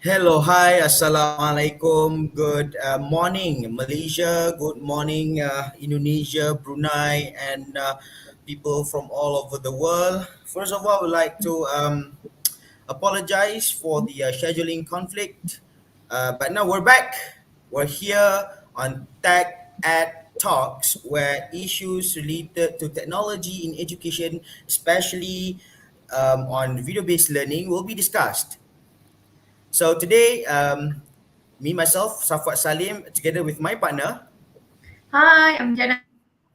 Hello, hi, assalamualaikum. Good morning, Malaysia. Good morning, Indonesia, Brunei, and people from all over the world. First of all, I would like to apologize for the scheduling conflict, but now we're back. We're here on Tech Ed Talks, where issues related to technology in education, especially on video-based learning, will be discussed. So today, me myself, Safwat Salim, together with my partner. Hi, I'm Dianna.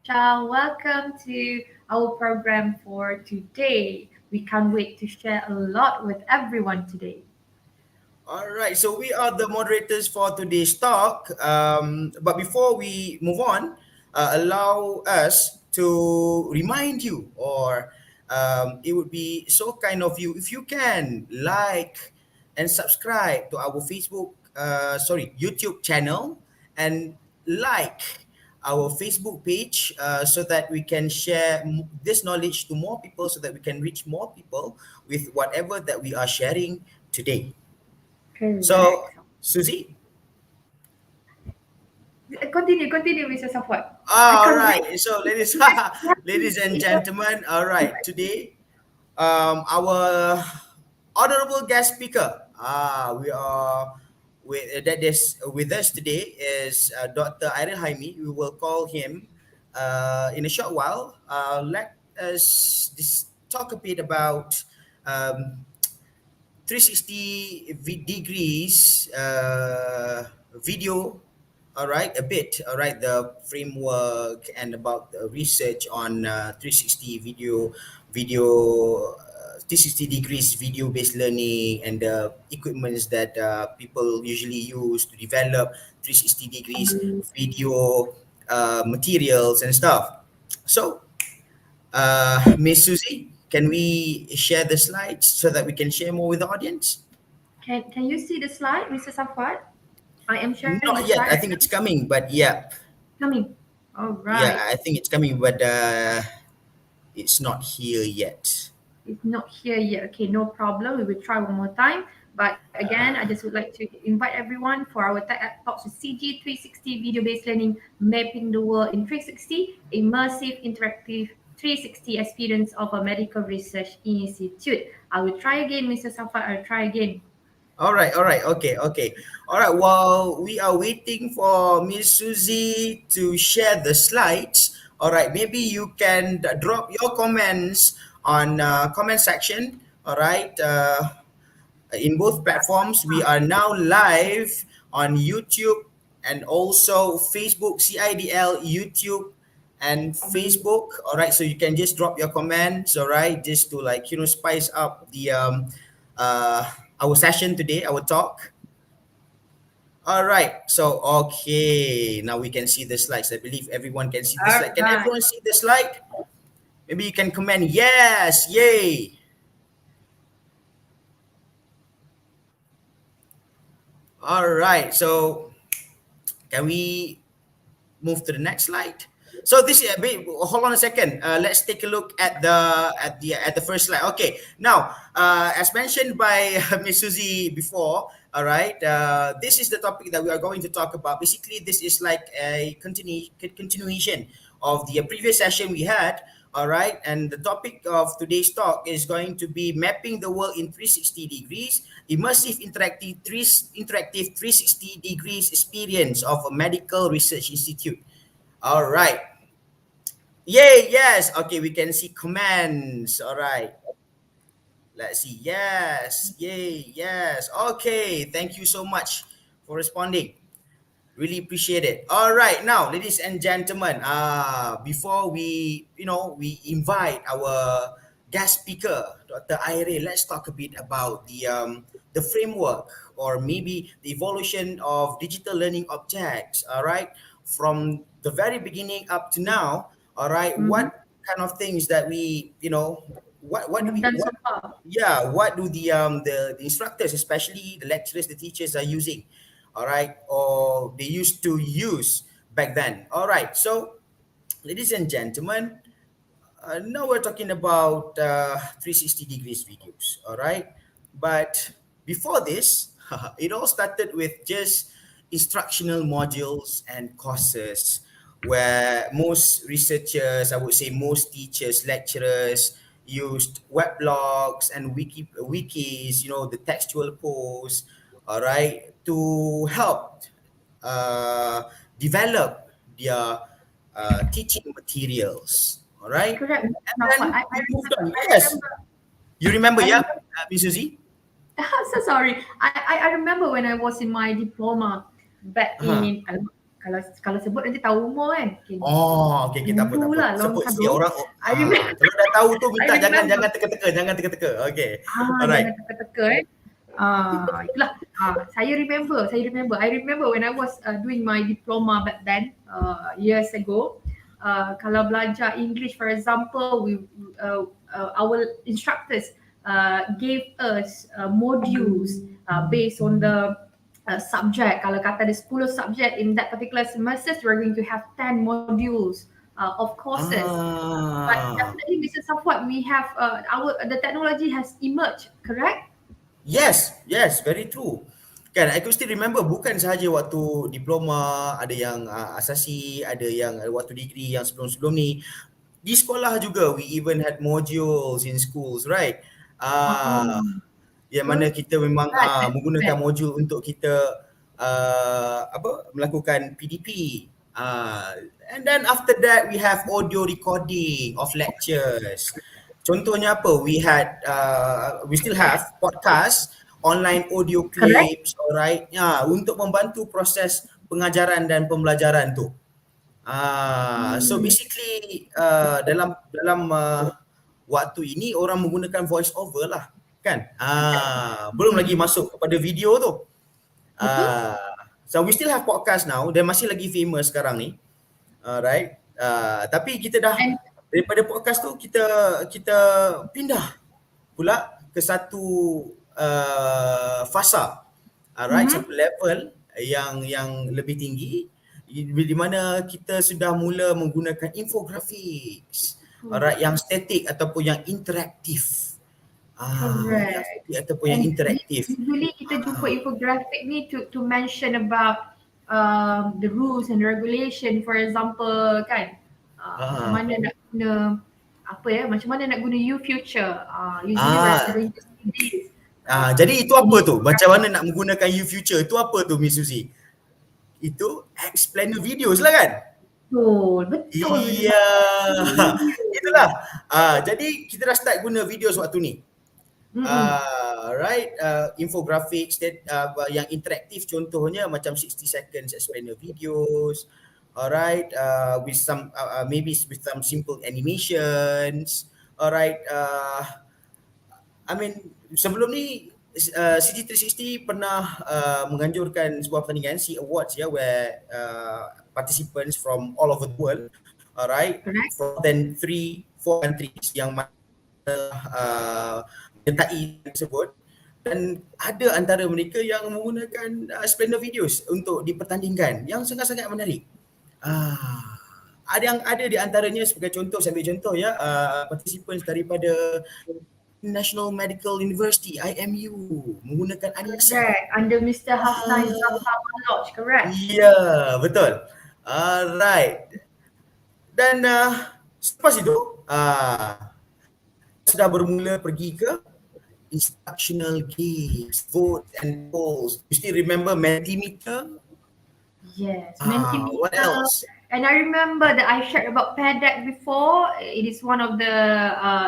Shah. Welcome to our program for today. We can't wait to share a lot with everyone today. All right, so we are the moderators for today's talk. But before we move on, allow us to remind you, or it would be so kind of you if you can like and subscribe to our YouTube channel, and like our Facebook page, so that we can share this knowledge to more people, so that we can reach more people with whatever that we are sharing today. So, Correct. Susie. Continue, Mr. Safwat. I All can't right. wait. So, ladies, Yes, yes, ladies and it's a- gentlemen. All right. Today, our honorable guest speaker. We are that is with us today is Dr. Airil Haimi. We will call him in a short while. Let us talk a bit about um, 360 degrees video, all right, a bit, all right, the framework and about the research on 360 video 360 degrees video based learning, and the equipments that people usually use to develop 360 degrees video materials and stuff. So Miss Susie, can we share the slides so that we can share more with the audience? can you see the slide, Mr. Safwat? I am sharing the Not yet. slide I right think now. it's coming, but yeah, Coming. All yeah, right. I think it's coming, but it's not here yet. It's not here yet. Okay, no problem. We will try one more time. But again, I just would like to invite everyone for our Tech Talks with CG360 video-based learning, mapping the world in 360, immersive interactive 360 experience of a medical research institute. I will try again, Mr. Safar. I'll try again. All right, okay, okay. All right, while we are waiting for Miss Susie to share the slides, all right, maybe you can drop your comments on comment section, all right? In both platforms. We are now live on YouTube and also Facebook, CIDL, YouTube, and Facebook. All right, so you can just drop your comments. All right, just to, like, spice up the uh, our session today, our talk. All right, so okay, now we can see the slides. I believe everyone can see the All slide. Can right. everyone see the slide? Maybe you can comment yes, yay. All right, so can we move to the next slide? So this wait, hold on a second. Let's take a look at the first slide. Okay, now as mentioned by Miss Susie before, all right, this is the topic that we are going to talk about. Basically, this is like a continuation of the previous session we had. All right, and the topic of today's talk is going to be mapping the world in 360 degrees, interactive 360 degrees experience of a medical research institute. All right. Yay, yes. Okay, we can see commands. All right. Let's see. Yes. Yay, yes. Okay, thank you so much for responding. Really appreciate it. All right, now, ladies and gentlemen, before we invite our guest speaker, Dr. Airil, let's talk a bit about the framework, or maybe the evolution of digital learning objects. All right, from the very beginning up to now. All right, Mm-hmm. what kind of things that what We do have we done so what far. yeah, what do the instructors, especially the lecturers, the teachers, are using, all right, or they used to use back then. All right, so ladies and gentlemen, now we're talking about 360 degrees videos, all right, but before this it all started with just instructional modules and courses where most researchers, I would say most teachers, lecturers used weblogs and wikis, the textual posts, all right, to help uh, develop their teaching materials, all right? Correct, And Mr. Safwat. then we moved on. Yes. You remember, I yeah, remember. Miss Susie? So sorry. I remember when I was in my diploma back Uh-huh. in, kalau sebut nanti tahu umur kan. Okay. Oh, okey, okay, tak apa, tak Dulu apa. lah, long Sebut time sikit ago. orang, I remember. kalau dah tahu tu I minta jangan remember. jangan teka-teka, jangan teka-teka. Okey. Jangan Alright. teka-teka eh. Itulah. I remember when I was doing my diploma back then, years ago. Kalau belajar English, for example, our instructors gave us modules based on the subject. Kalau kata ada 10 subject in that particular semester, we're going to have 10 modules of courses. But Ah. definitely, Mr. Safwat, we have the technology has emerged, correct? Yes, yes, very true. Kan, I could still remember bukan sahaja waktu diploma, ada yang asasi, ada yang waktu degree yang sebelum-sebelum ni. Di sekolah juga, we even had modules in schools, right? Ah, Um, yang mana betul. kita memang That's menggunakan correct. modul untuk kita melakukan PDP. And then after that we have audio recording of lectures. Contohnya apa? We still have podcast, online audio Correct? clips, alright. Ya, untuk membantu proses pengajaran dan pembelajaran tu. So Hmm, basically dalam waktu ini orang menggunakan voice over lah, kan? Belum lagi hmm. masuk kepada video tu. Betul? So we still have podcast now dan masih lagi famous sekarang ni. Alright. Tapi kita dah And daripada podcast tu kita pindah pula ke satu fasa. Alright, mhm. satu level yang lebih tinggi di mana kita sudah mula menggunakan infographics. Alright, yang statik ataupun yang interaktif. Yang Correct. statik ataupun yang And interaktif. usually kita jumpa infographic ni to mention about the rules and regulation, for example, kan, macam Ah, mana nak guna macam mana nak guna U future. Usually we're ah, going to see this jadi itu in apa tu? Macam infographic. mana nak menggunakan U future? Itu apa tu Miss Suzy? Itu explainer videos lah kan? Betul, betul Mr. Iya, Safwan. Video. itulah. Jadi kita dah start guna video waktu ni. Mm-mm. Right, infographics yang interaktif contohnya macam 60 seconds explainer videos. Alright, with some maybe with some simple animations. Alright, I mean sebelum ni CG360 pernah menganjurkan sebuah pertandingan C Awards ya, where participants from all over the world, alright, Correct? from then 4 countries yang menyertai tersebut, dan ada antara mereka yang menggunakan explainer videos untuk dipertandingkan yang sangat-sangat menarik. Ada di antaranya sebagai contoh, saya ambil contoh ya, participants daripada National Medical University IMU menggunakan Anisa. Correct. Under Mr. Hassan Ah, Zafar Lodge, correct? iya, betul. Alright. Dan selepas itu sudah bermula pergi ke instructional games, votes and polls. You still remember Mentimeter? Yes, What Mentimeter. else? And I remember that I shared about PEDAC before. It is one of the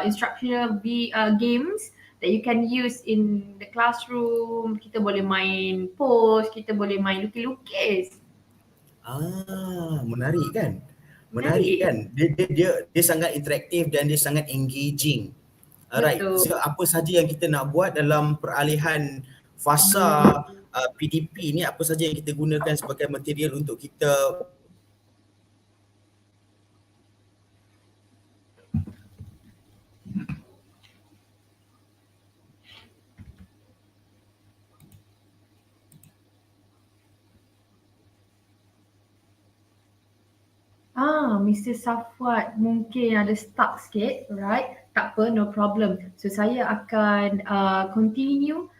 instructional games that you can use in the classroom. Kita boleh main pose, kita boleh main lukis-lukis. Menarik kan? Menarik Menarik. kan? Dia sangat interaktif dan dia sangat engaging. Alright, Betul. so apa saja yang kita nak buat dalam peralihan fasa PDP ni, apa saja yang kita gunakan sebagai material untuk kita Mr. Safwat mungkin ada stuck sikit, right? Tak apa, no problem. So saya akan continue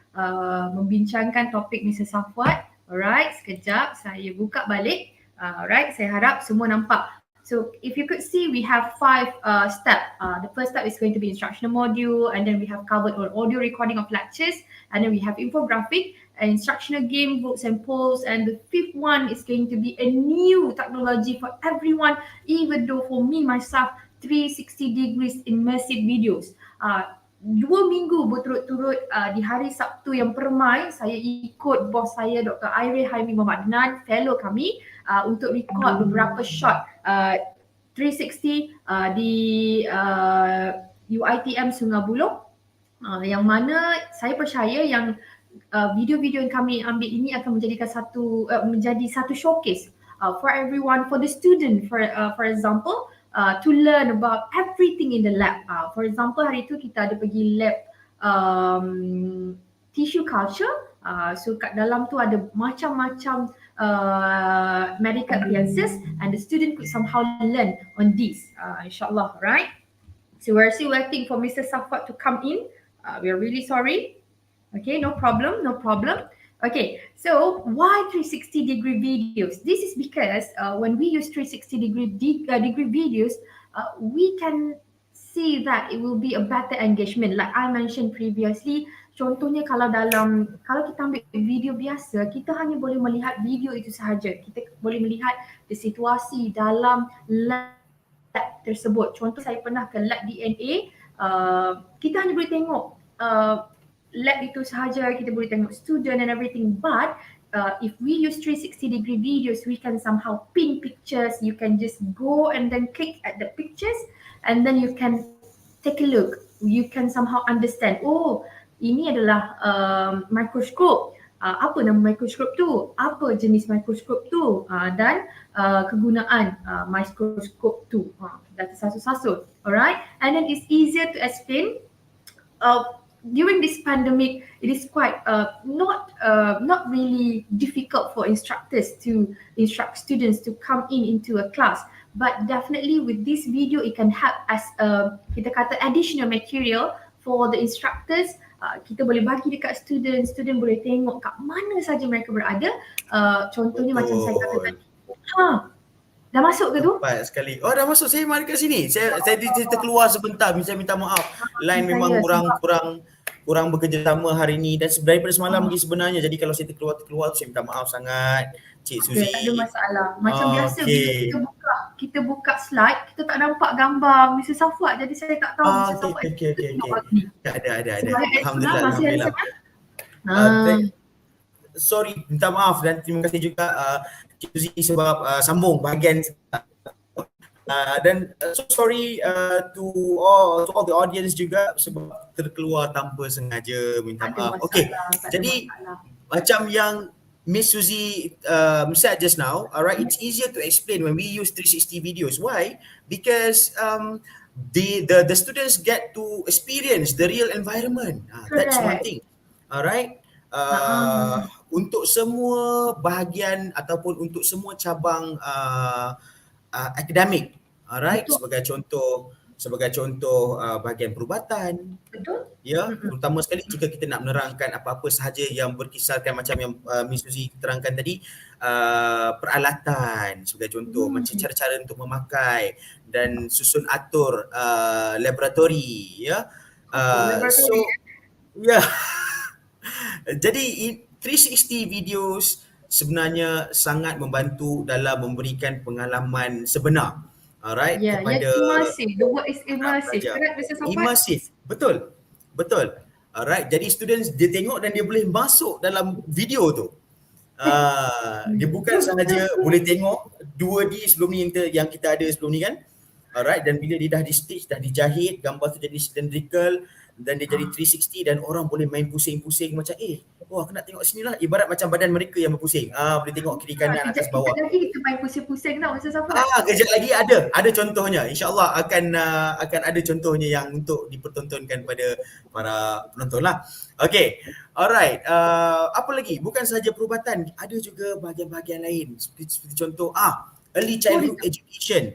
membincangkan topik Mr. Safwat. Alright, sekejap saya buka balik. Alright, saya harap semua nampak. So if you could see, we have 5 steps. The first step is going to be instructional module, and then we have covered on audio recording of lectures, and then we have infographic, instructional game, votes and polls, and the fifth one is going to be a new technology for everyone, even though for me myself, 360 degrees immersive videos. 2 minggu berturut-turut di hari Sabtu yang permai, saya ikut bos saya Dr. Airil Haimi Mohamad, fellow kami, untuk record beberapa shot 360 di UiTM Sungai Buloh, yang mana saya percaya yang video-video yang kami ambil ini akan menjadikan menjadi satu showcase for everyone, for the student, for example, to learn about everything in the lab. For example, hari itu kita ada pergi lab tissue culture. So kat dalam tu ada macam-macam medical appliances, and the student could somehow learn on this, insyaAllah, right? So we're still waiting for Mr. Safwat to come in. We're really sorry. Okay, no problem, no problem. Okay, so why 360 degree videos? This is because when we use 360 degree videos, we can see that it will be a better engagement. Like I mentioned previously, contohnya kalau kita ambil video biasa, kita hanya boleh melihat video itu sahaja. Kita boleh melihat the situasi dalam lab tersebut. Contoh, saya pernah ke lab DNA, kita hanya boleh tengok lab itu sahaja, kita boleh tengok student and everything, but if we use 360 degree videos, we can somehow pin pictures. You can just go and then click at the pictures, and then you can take a look. You can somehow understand, oh, ini adalah mikroskop. Apa nama mikroskop tu? Apa jenis mikroskop tu? Dan kegunaan mikroskop tu. Dah tersasul-sasul. Alright? And then it's easier to explain. During this pandemic, it is quite not really difficult for instructors to instruct students to come into a class, but definitely with this video, it can help as kita kata additional material for the instructors. Kita boleh bagi dekat student boleh tengok kat mana saja mereka berada. Contohnya macam saya kata tadi. Dah masuk ke tu? Tepat sekali. Oh, dah masuk. Saya mari kat sini. Saya terkeluar sebentar. Saya minta maaf. Line memang kurang bekerjasama hari ni, dan daripada semalam lagi sebenarnya. Jadi kalau saya terkeluar saya minta maaf sangat, Cik Suzy. Tak ada masalah. Macam biasa bila kita buka slide, kita tak nampak gambar Mr. Safwat, jadi saya tak tahu Mr. Safwat Ada. Alhamdulillah. Sorry, minta maaf, dan terima kasih juga Cik Suzy sebab sambung bahagian dan so sorry to all the audience juga sebab terkeluar tanpa sengaja, minta maaf. Okay, jadi macam yang Miss Suzy said just now, alright, it's easier to explain when we use 360 videos. Why? Because the students get to experience the real environment. That's one thing. Alright. Untuk semua bahagian ataupun untuk semua cabang akademik, alright, sebagai contoh bahagian perubatan. Betul. Ya, terutama sekali jika kita nak menerangkan apa-apa sahaja yang berkisarkan macam yang Miss Suzy terangkan tadi, peralatan sebagai contoh, macam cara-cara untuk memakai dan susun atur laboratori, ya. So ya. Jadi 360 videos sebenarnya sangat membantu dalam memberikan pengalaman sebenar, alright, kepada immersive. The word is immersive. Correct, Mr. Safwat? Immersive. Betul. Alright, jadi students dia tengok dan dia boleh masuk dalam video tu. Dia bukan sahaja boleh tengok 2D sebelum ni yang kita ada sebelum ni kan. Alright, dan bila dia dah di stage, dah dijahit, gambar tu jadi cylindrical dan dia jadi 360 dan orang boleh main pusing-pusing macam wah, aku nak tengok sini lah, ibarat macam badan mereka yang berpusing. Boleh tengok kiri kanan, atas bawah. Kejap lagi kita main pusing-pusing tau Mr. Safwat. Kejap lagi ada contohnya. InsyaAllah akan ada contohnya yang untuk dipertontonkan pada para penonton lah. Okay, alright. Apa lagi? Bukan sahaja perubatan, ada juga bahagian-bahagian lain. Seperti contoh early childhood education.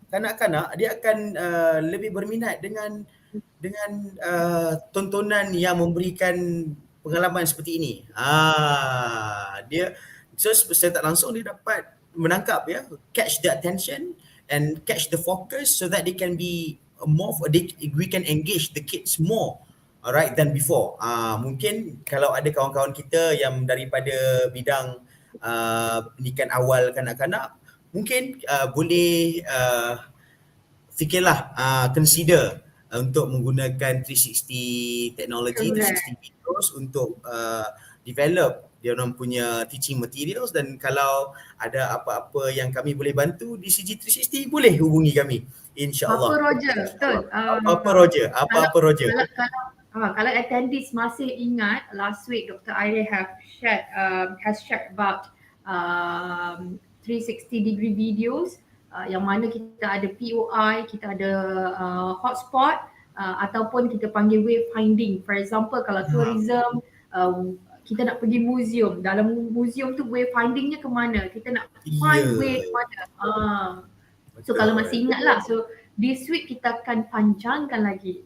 Kanak-kanak dia akan lebih berminat dengan tontonan yang memberikan pengalaman seperti ini. Dia secara tak langsung dia dapat menangkap, ya, catch the attention and catch the focus so that they can be we can engage the kids more, alright, than before. Mungkin kalau ada kawan-kawan kita yang daripada bidang pendidikan awal kanak-kanak, mungkin boleh fikirlah, consider untuk menggunakan 360 teknologi, Correct. 360 videos untuk develop dia orang punya teaching materials. Dan kalau ada apa-apa yang kami boleh bantu di CG 360, boleh hubungi kami, Apa insyaAllah. Roger, betul. InsyaAllah. Apa-apa Roger, Kalau apa-apa Roger. kalau attendees masih ingat, last week Dr. Airil has shared about 360 degree videos, yang mana kita ada POI, kita ada hotspot, ataupun kita panggil wayfinding. For example, kalau tourism, kita nak pergi museum. Dalam museum tu wayfindingnya ke mana? Kita nak find way ke mana? So kalau masih ingat lah. So this week kita akan panjangkan lagi.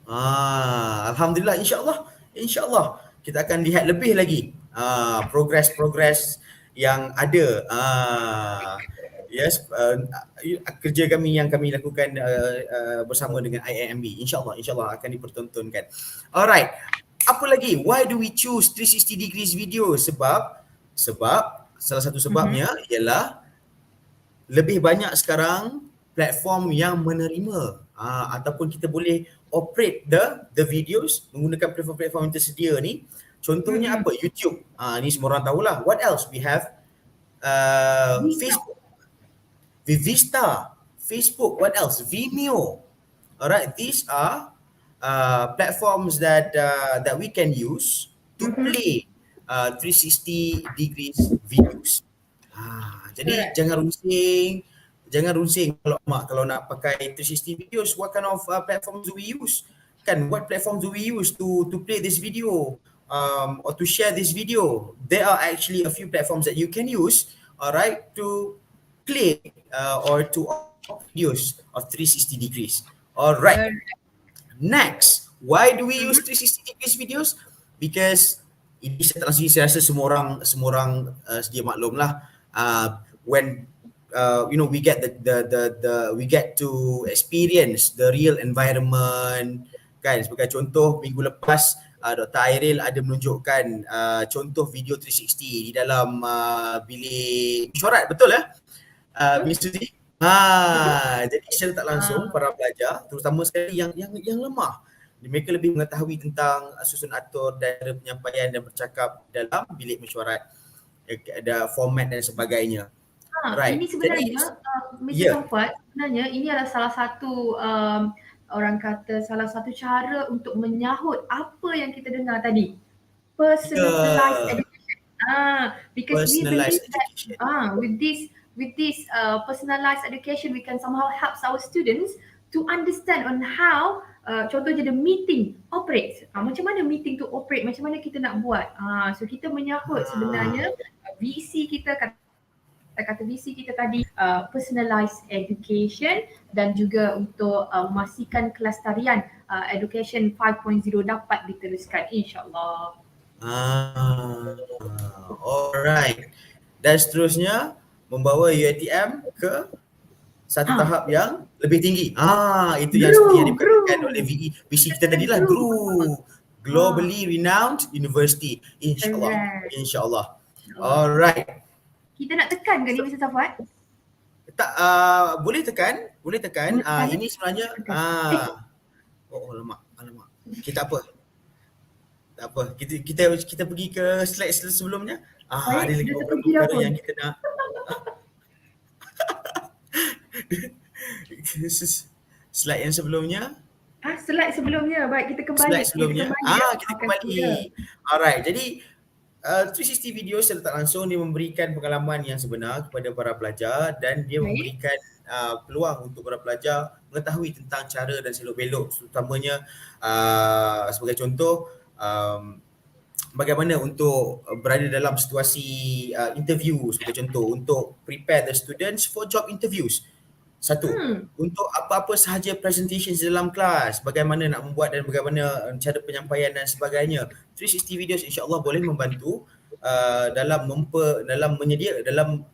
Alhamdulillah, insyaAllah kita akan lihat lebih lagi progress yang ada. Yes, kerja kami yang kami lakukan bersama dengan IIMB, insyaAllah akan dipertontonkan. Alright, apa lagi? Why do we choose 360 degrees video? Sebab salah satu sebabnya ialah lebih banyak sekarang platform yang menerima ataupun kita boleh operate the videos menggunakan platform-platform yang tersedia ni. Contohnya apa? YouTube. Ni semua orang tahulah. What else? We have Facebook. Vista, Facebook. What else? Vimeo. Alright, these are platforms that we can use to play 360 degrees videos. Jadi jangan runsing kalau nak pakai 360 videos. What kind of platforms do we use? What platforms do we use to play this video or to share this video? There are actually a few platforms that you can use, alright, to play or to videos of 360 degrees. Alright. Next, why do we use 360 degrees videos? Because ini saya rasa semua orang sedia maklum lah. When we get we get to experience the real environment, kan. Sebagai contoh, minggu lepas Dr. Airil ada menunjukkan contoh video 360 di dalam bilik mesyuarat, betul Miss Suzie? Jadi secara tak langsung para pelajar, terutama sekali yang lemah, mereka lebih mengetahui tentang susun atur dan penyampaian dan bercakap dalam bilik mesyuarat, ada format dan sebagainya. Right. Ini sebenarnya Mr. Safwat, sebenarnya ini adalah salah satu orang kata salah satu cara untuk menyahut apa yang kita dengar tadi, personalized education. Because we believe that with this personalized education, we can somehow help our students to understand on how contohnya the meeting operates. Macam mana meeting tu operate, macam mana kita nak buat. So kita menyahut sebenarnya visi kita, kata visi kita tadi, personalized education, dan juga untuk memastikan kelestarian education 5.0 dapat diteruskan, insyaAllah. Alright. Dan seterusnya membawa UiTM ke satu tahap yang lebih tinggi. Itu yang seperti yang dikatakan oleh visi kita tadi lah, globally renowned university. InsyaAllah. Alright. Kita nak tekan ke ni Mr. Safwat? Tak, boleh tekan. Ini sebenarnya alamak. Kita apa? Tak apa. Kita pergi ke slide sebelumnya. Ada lagi beberapa perkara yang kita nak. Slide yang sebelumnya. Slide sebelumnya. Baik, kita kembali. Kita kembali. Alright. Jadi 360 video secara tak langsung dia memberikan pengalaman yang sebenar kepada para pelajar, dan dia memberikan peluang untuk para pelajar mengetahui tentang cara dan selok-belok, terutamanya sebagai contoh bagaimana untuk berada dalam situasi interview, sebagai contoh untuk prepare the students for job interviews. Satu, Hmm. untuk apa-apa sahaja presentation dalam kelas, bagaimana nak membuat dan bagaimana cara penyampaian dan sebagainya. 360 videos insya-Allah boleh membantu dalam menyedia macam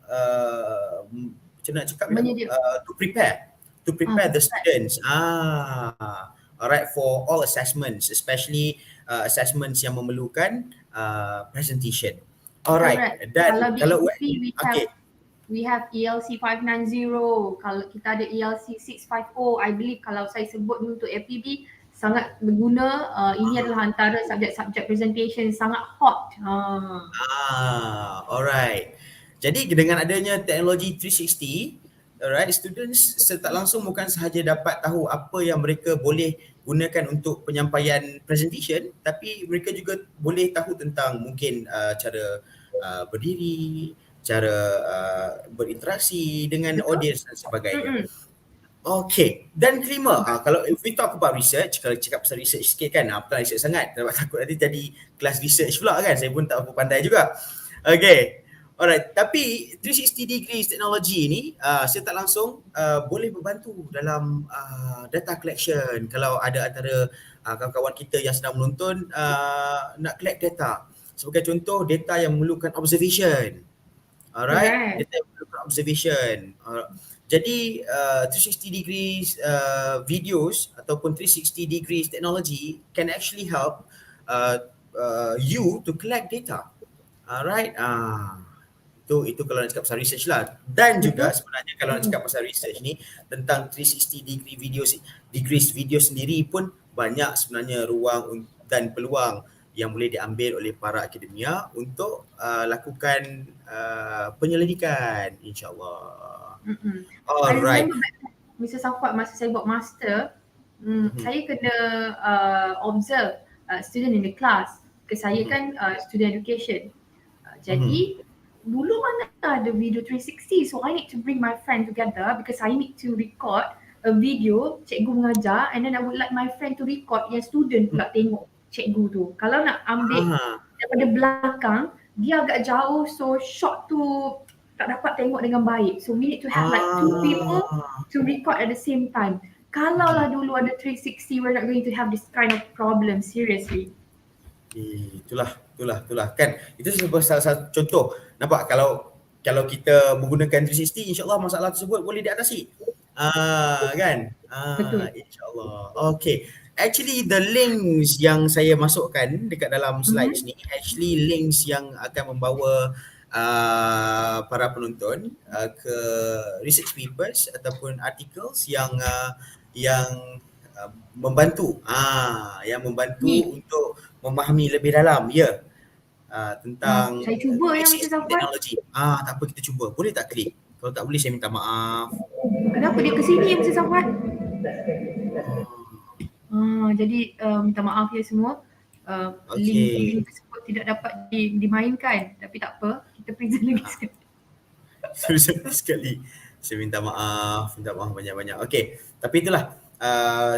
nak cakap ya, Menyedia. to prepare the Perfect. students. Alright, for all assessments, especially assessments yang memerlukan presentation. Alright, Correct. Kalau dan di kalau FEB okay. we have ELC 590. Kalau kita ada ELC 650, I believe kalau saya sebut untuk FEB sangat berguna. Ini adalah antara subjek-subjek presentation sangat hot. Alright. Jadi dengan adanya teknologi 360, alright, students secara langsung bukan sahaja dapat tahu apa yang mereka boleh gunakan untuk penyampaian presentation, tapi mereka juga boleh tahu tentang mungkin cara berdiri, cara berinteraksi dengan Betul? audience dan sebagainya. Mm-mm. Okay, dan kelima, kalau if we talk about research, kalau cakap pasal research sikit kan, bukan research sangat, takut nanti jadi kelas research pula kan, saya pun tak apa pandai juga. Okay, alright, tapi 360 degrees teknologi ni saya tak langsung boleh membantu dalam data collection. Kalau ada antara kawan-kawan kita yang sedang menonton nak collect data, sebagai contoh data yang memerlukan observation. Alright, Correct. data observation. Jadi 360 degrees videos ataupun 360 degrees technology can actually help you to collect data. Alright, itu kalau nak cakap pasal research lah. Dan juga Betul? sebenarnya kalau nak Mm-mm. cakap pasal research ni tentang 360 degrees video sendiri pun banyak sebenarnya ruang dan peluang yang boleh diambil oleh para akademia untuk lakukan penyelidikan, insyaAllah. Mm-mm. I Alright. remember back Mr. Safwat masa saya buat master, saya kena observe student in the class. Because saya kan student education. Jadi dulu mana ada video 360, so I need to bring my friend together because I need to record a video cikgu mengajar, and then I would like my friend to record yang student pula tengok cikgu tu. Kalau nak ambil daripada belakang, dia agak jauh, so shot tu tak dapat tengok dengan baik. So we need to have like two people to record at the same time. Kalau lah dulu ada 360, we're not going to have this kind of problem, seriously. Itulah kan. Itu salah satu contoh. Nampak kalau kita menggunakan 360, insya-Allah masalah tersebut boleh diatasi. Kan? Betul. Insya-Allah. Okay. Actually the links yang saya masukkan dekat dalam slides ni actually links yang akan membawa para penonton ke research papers ataupun articles yang membantu Ni. untuk memahami lebih dalam tentang Saya cuba yang Mr. Safwat. teknologi. Tak apa, kita cuba. Boleh tak klik? Kalau tak boleh saya minta maaf. Kenapa dia ke sini Mr. Safwat? Jadi minta maaf ya semua. Link tersebut tidak dapat dimainkan, tapi tak apa, kita present lagi sekali. sekali. Saya minta maaf banyak-banyak. Okey, tapi itulah.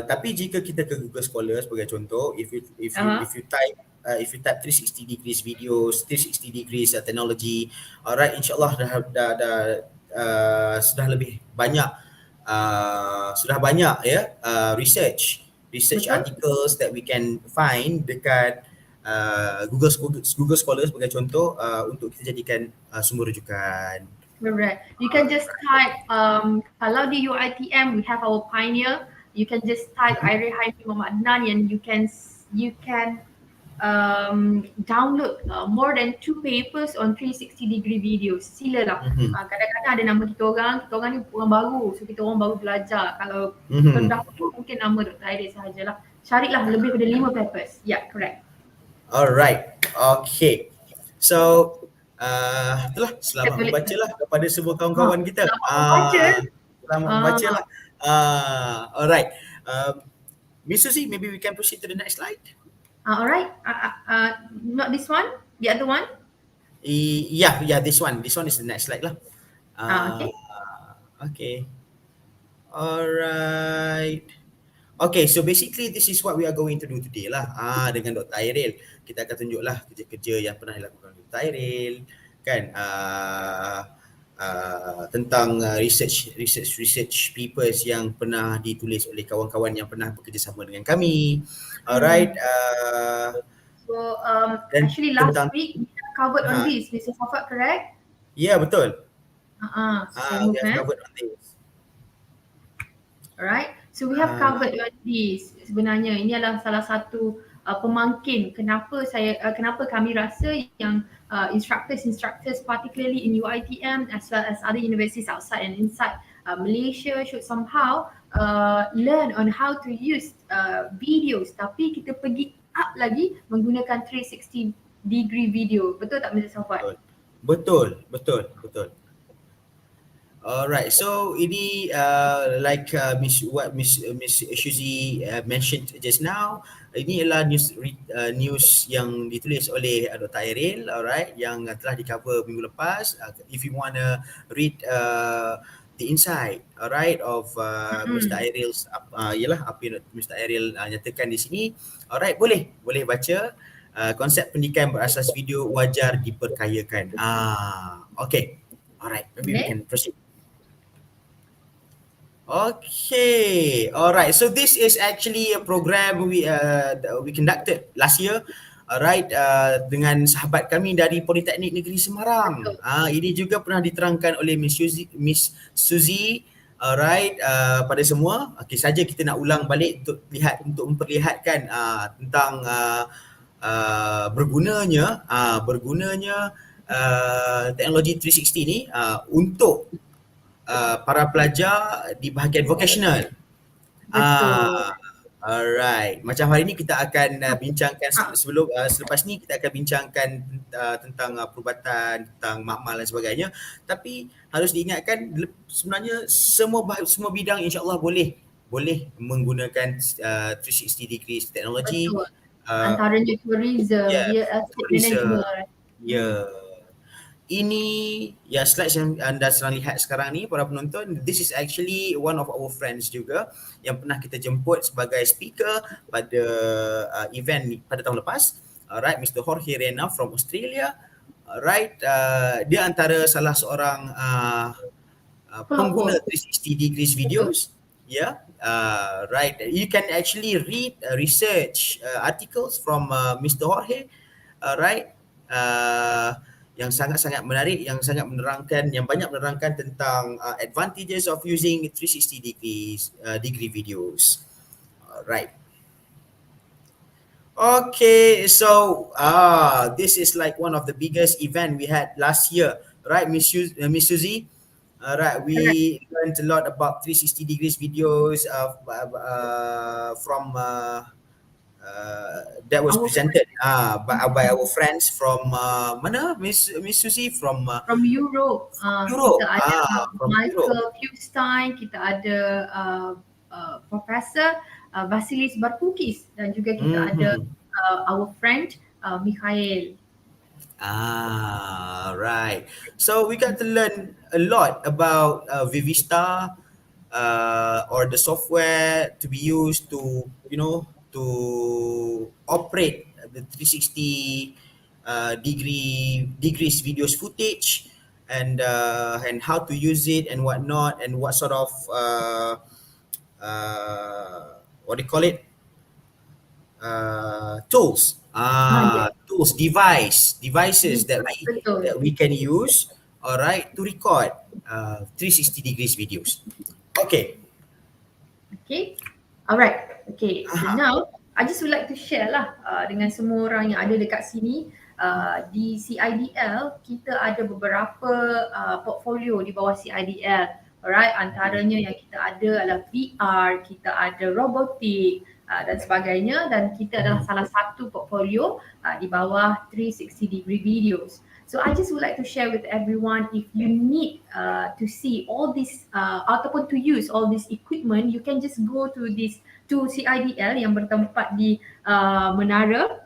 Tapi jika kita ke Google Scholar sebagai contoh, if you type 360 degrees videos, 360 degrees technology, alright, insyaAllah sudah lebih banyak research Betul. articles that we can find dekat Google Scholar sebagai contoh untuk kita jadikan sumber rujukan. Correct. You can just type kalau di UiTM we have our pioneer. You can just type Airil Haimi Mohamad and you can download more than 2 papers on 360 degree videos. Silalah. Kadang-kadang ada nama kita orang ni orang baru, so kita orang baru belajar. Kalau terdahulu mungkin nama Dr. Airil sahajalah. Carilah lebih daripada 5 papers. Yeah, correct. Alright. Okay. So itulah, selamat membaca lah kepada semua kawan-kawan kita. Selamat membaca lah. Alright. Miss Suzie, maybe we can proceed to the next slide. Alright. Not this one, the other one? Yeah, this one. This one is the next slide lah. Okay. Okay. Alright. Okay, so basically this is what we are going to do today lah. Dengan Dr. Airil, kita akan tunjuklah kerja-kerja yang pernah dilakukan Dr. Airil, kan? tentang research papers yang pernah ditulis oleh kawan-kawan yang pernah bekerjasama dengan kami. Alright, Hmm. So dan actually last tentang week we have covered on ha, this, Mr. Safwat, correct? ya betul. Smooth We have man. covered on this. Alright, so we have Ah, covered on this. Sebenarnya ini adalah salah satu pemangkin kenapa kami rasa yang instructors particularly in UiTM as well as other universities outside and inside Malaysia should somehow learn on how to use videos, tapi kita pergi up lagi menggunakan 360 degree video. Betul tak, Mr. Safwat? betul. Betul. Alright, so ini Miss Shuzi mentioned just now, ini adalah news yang ditulis oleh Dr. Airil, alright, yang telah di-cover minggu lepas. If you wanna read the insight, alright, of Mr. Airil's apa yang Mr. Airil nyatakan di sini, alright, boleh baca. Konsep pendidikan berasas video wajar diperkayakan. Okay. Alright, maybe we Boleh? can proceed. Okay, alright. So this is actually a program we conducted last year, alright, dengan sahabat kami dari Politeknik Negeri Semarang. Betul. Ini juga pernah diterangkan oleh Miss Suzie, alright, pada semua. Okay, saja kita nak ulang balik untuk memperlihatkan tentang bergunanya teknologi 360 ni untuk para pelajar di bahagian vocational. Betul. Alright. Macam hari ni kita akan bincangkan selepas ni kita akan bincangkan tentang perubatan, tentang makmal dan sebagainya. Tapi harus diingatkan sebenarnya semua bidang insya-Allah boleh menggunakan 360 degrees teknologi. Betul. Antaranya tourism, Yes, real estate tourism. management. Ya. Ini ya slides yang anda sedang lihat sekarang ni para penonton, this is actually one of our friends juga yang pernah kita jemput sebagai speaker pada event ni pada tahun lepas. Alright, Mr. Jorge Rena from Australia. Alright, dia antara salah seorang pengguna Pelopor. 360 degrees Betul. videos. Yeah, right. You can actually read research articles from Mr. Jorge, right? Yang sangat-sangat menarik, yang sangat menerangkan, yang banyak menerangkan tentang advantages of using 360 degree videos. Right. Okay, so this is like one of the biggest event we had last year, right, Miss Suzie? Right, Correct. we learned a lot about 360 degrees videos from that was Our presented by our friends from mana Miss Suzie from from Europe, kita Europe. ada From Europe. Michael Fewstein, kita ada Professor Vasilis Barpukis, dan juga kita ada Mhm. our friend Mikhail. Right. So we got to learn a lot about Vista or the software to be used to, to operate the 360 degrees videos footage and how to use it and whatnot and what sort of what do you call it? Tools, Yes, devices that betul. we can use, all right, to record 360 degrees videos. Okay. Okay, alright. Okay, so Aha. now I just would like to share lah dengan semua orang yang ada dekat sini. Di CIDL kita ada beberapa portfolio di bawah CIDL. Alright, antaranya yang kita ada adalah VR, kita ada robotik dan sebagainya, dan kita adalah salah satu portfolio di bawah 360 degree videos. So I just would like to share with everyone, if you need to see all this ataupun to use all this equipment, you can just go to CIDL yang bertempat di Menara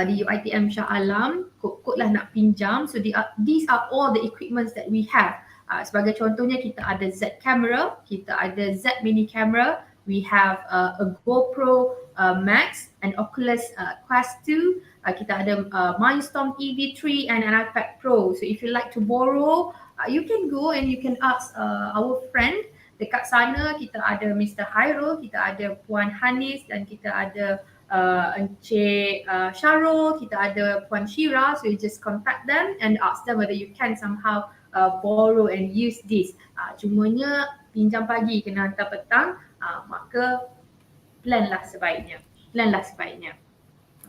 di UiTM Shah Alam. Kod lah nak pinjam. So these are all the equipments that we have. Sebagai contohnya kita ada Z camera, kita ada Z mini camera, we have a GoPro Max, an Oculus Quest 2, kita ada Mindstorm EV3 and an iPad Pro. So if you like to borrow you can go and you can ask our friend dekat sana. Kita ada Mr. Hairul, kita ada Puan Hanis dan kita ada Encik Syarul, kita ada Puan Shira. So you just contact them and ask them whether you can somehow borrow and use this. Cumanya pinjam pagi kena hantar petang, maka plan lah sebaiknya.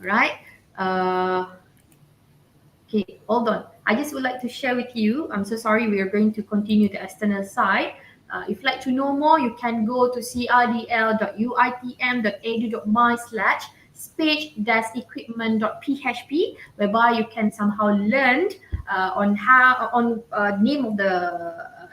Right? Okay, hold on. I just would like to share with you, I'm so sorry, we are going to continue the external side. If you'd like to know more, you can go to cidl.uitm.edu.my/speech-equipment.php, whereby you can somehow learn on name of the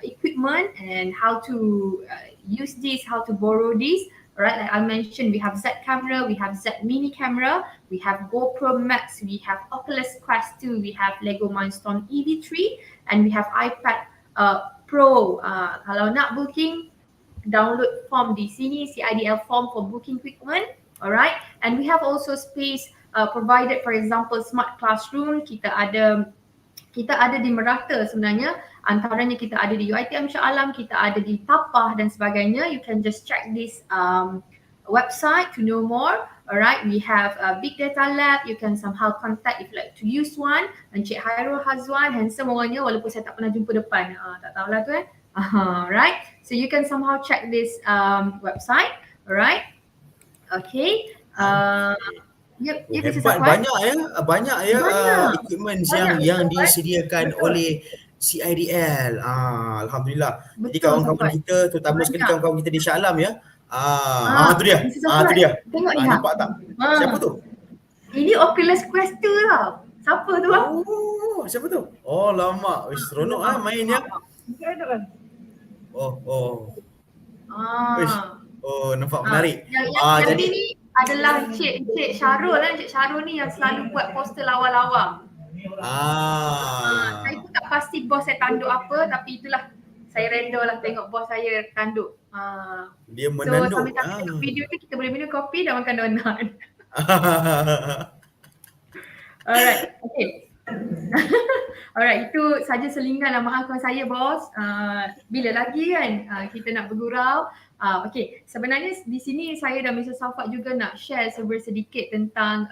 equipment and how to use this, how to borrow this. Alright, like I mentioned, we have Z camera, we have Z mini camera, we have GoPro Max, we have Oculus Quest 2, we have Lego Mindstorm EV3, and we have iPad Pro. Kalau nak booking, download form di sini, CIDL form for booking equipment. Alright, and we have also space provided, for example, smart classroom. Kita ada di merata sebenarnya, antaranya kita ada di UiTM Shah, kita ada di Tapah dan sebagainya. You can just check this website to know more. Alright, we have a big data lab. You can somehow contact if you like to use one. Encik Hairul Hazwan, handsome orangnya walaupun saya tak pernah jumpa depan. Tak tahulah tu kan. Right, so you can somehow check this website. Alright, okay. Hebat, banyak equipment yang disediakan oleh CIDL. Alhamdulillah. Jadi kawan-kawan kita, terutama sekali kawan-kawan kita di Shah ya. Tu dia. Tengok nampak tak? Siapa tu? Ini Oculus Quest 2 tau. Siapa tu? Siapa tu? Oh, lama. Seronok mainnya. Nampak menarik. Yang jadi ni adalah Encik Syarul lah. Encik Syarul ni yang selalu buat poster lawa-lawa. Saya pun tak pasti bos saya tanduk apa, tapi itulah, saya reda lah tengok bos saya tanduk. Dia menanduk. So sambil tengok video tu kita boleh minum kopi dan makan donut. Alright, okay. Alright, itu saja selingan lah, maafkan saya bos. Bila lagi kan kita nak bergurau. Okay, sebenarnya di sini saya dan Mr. Safwat juga nak share sedikit tentang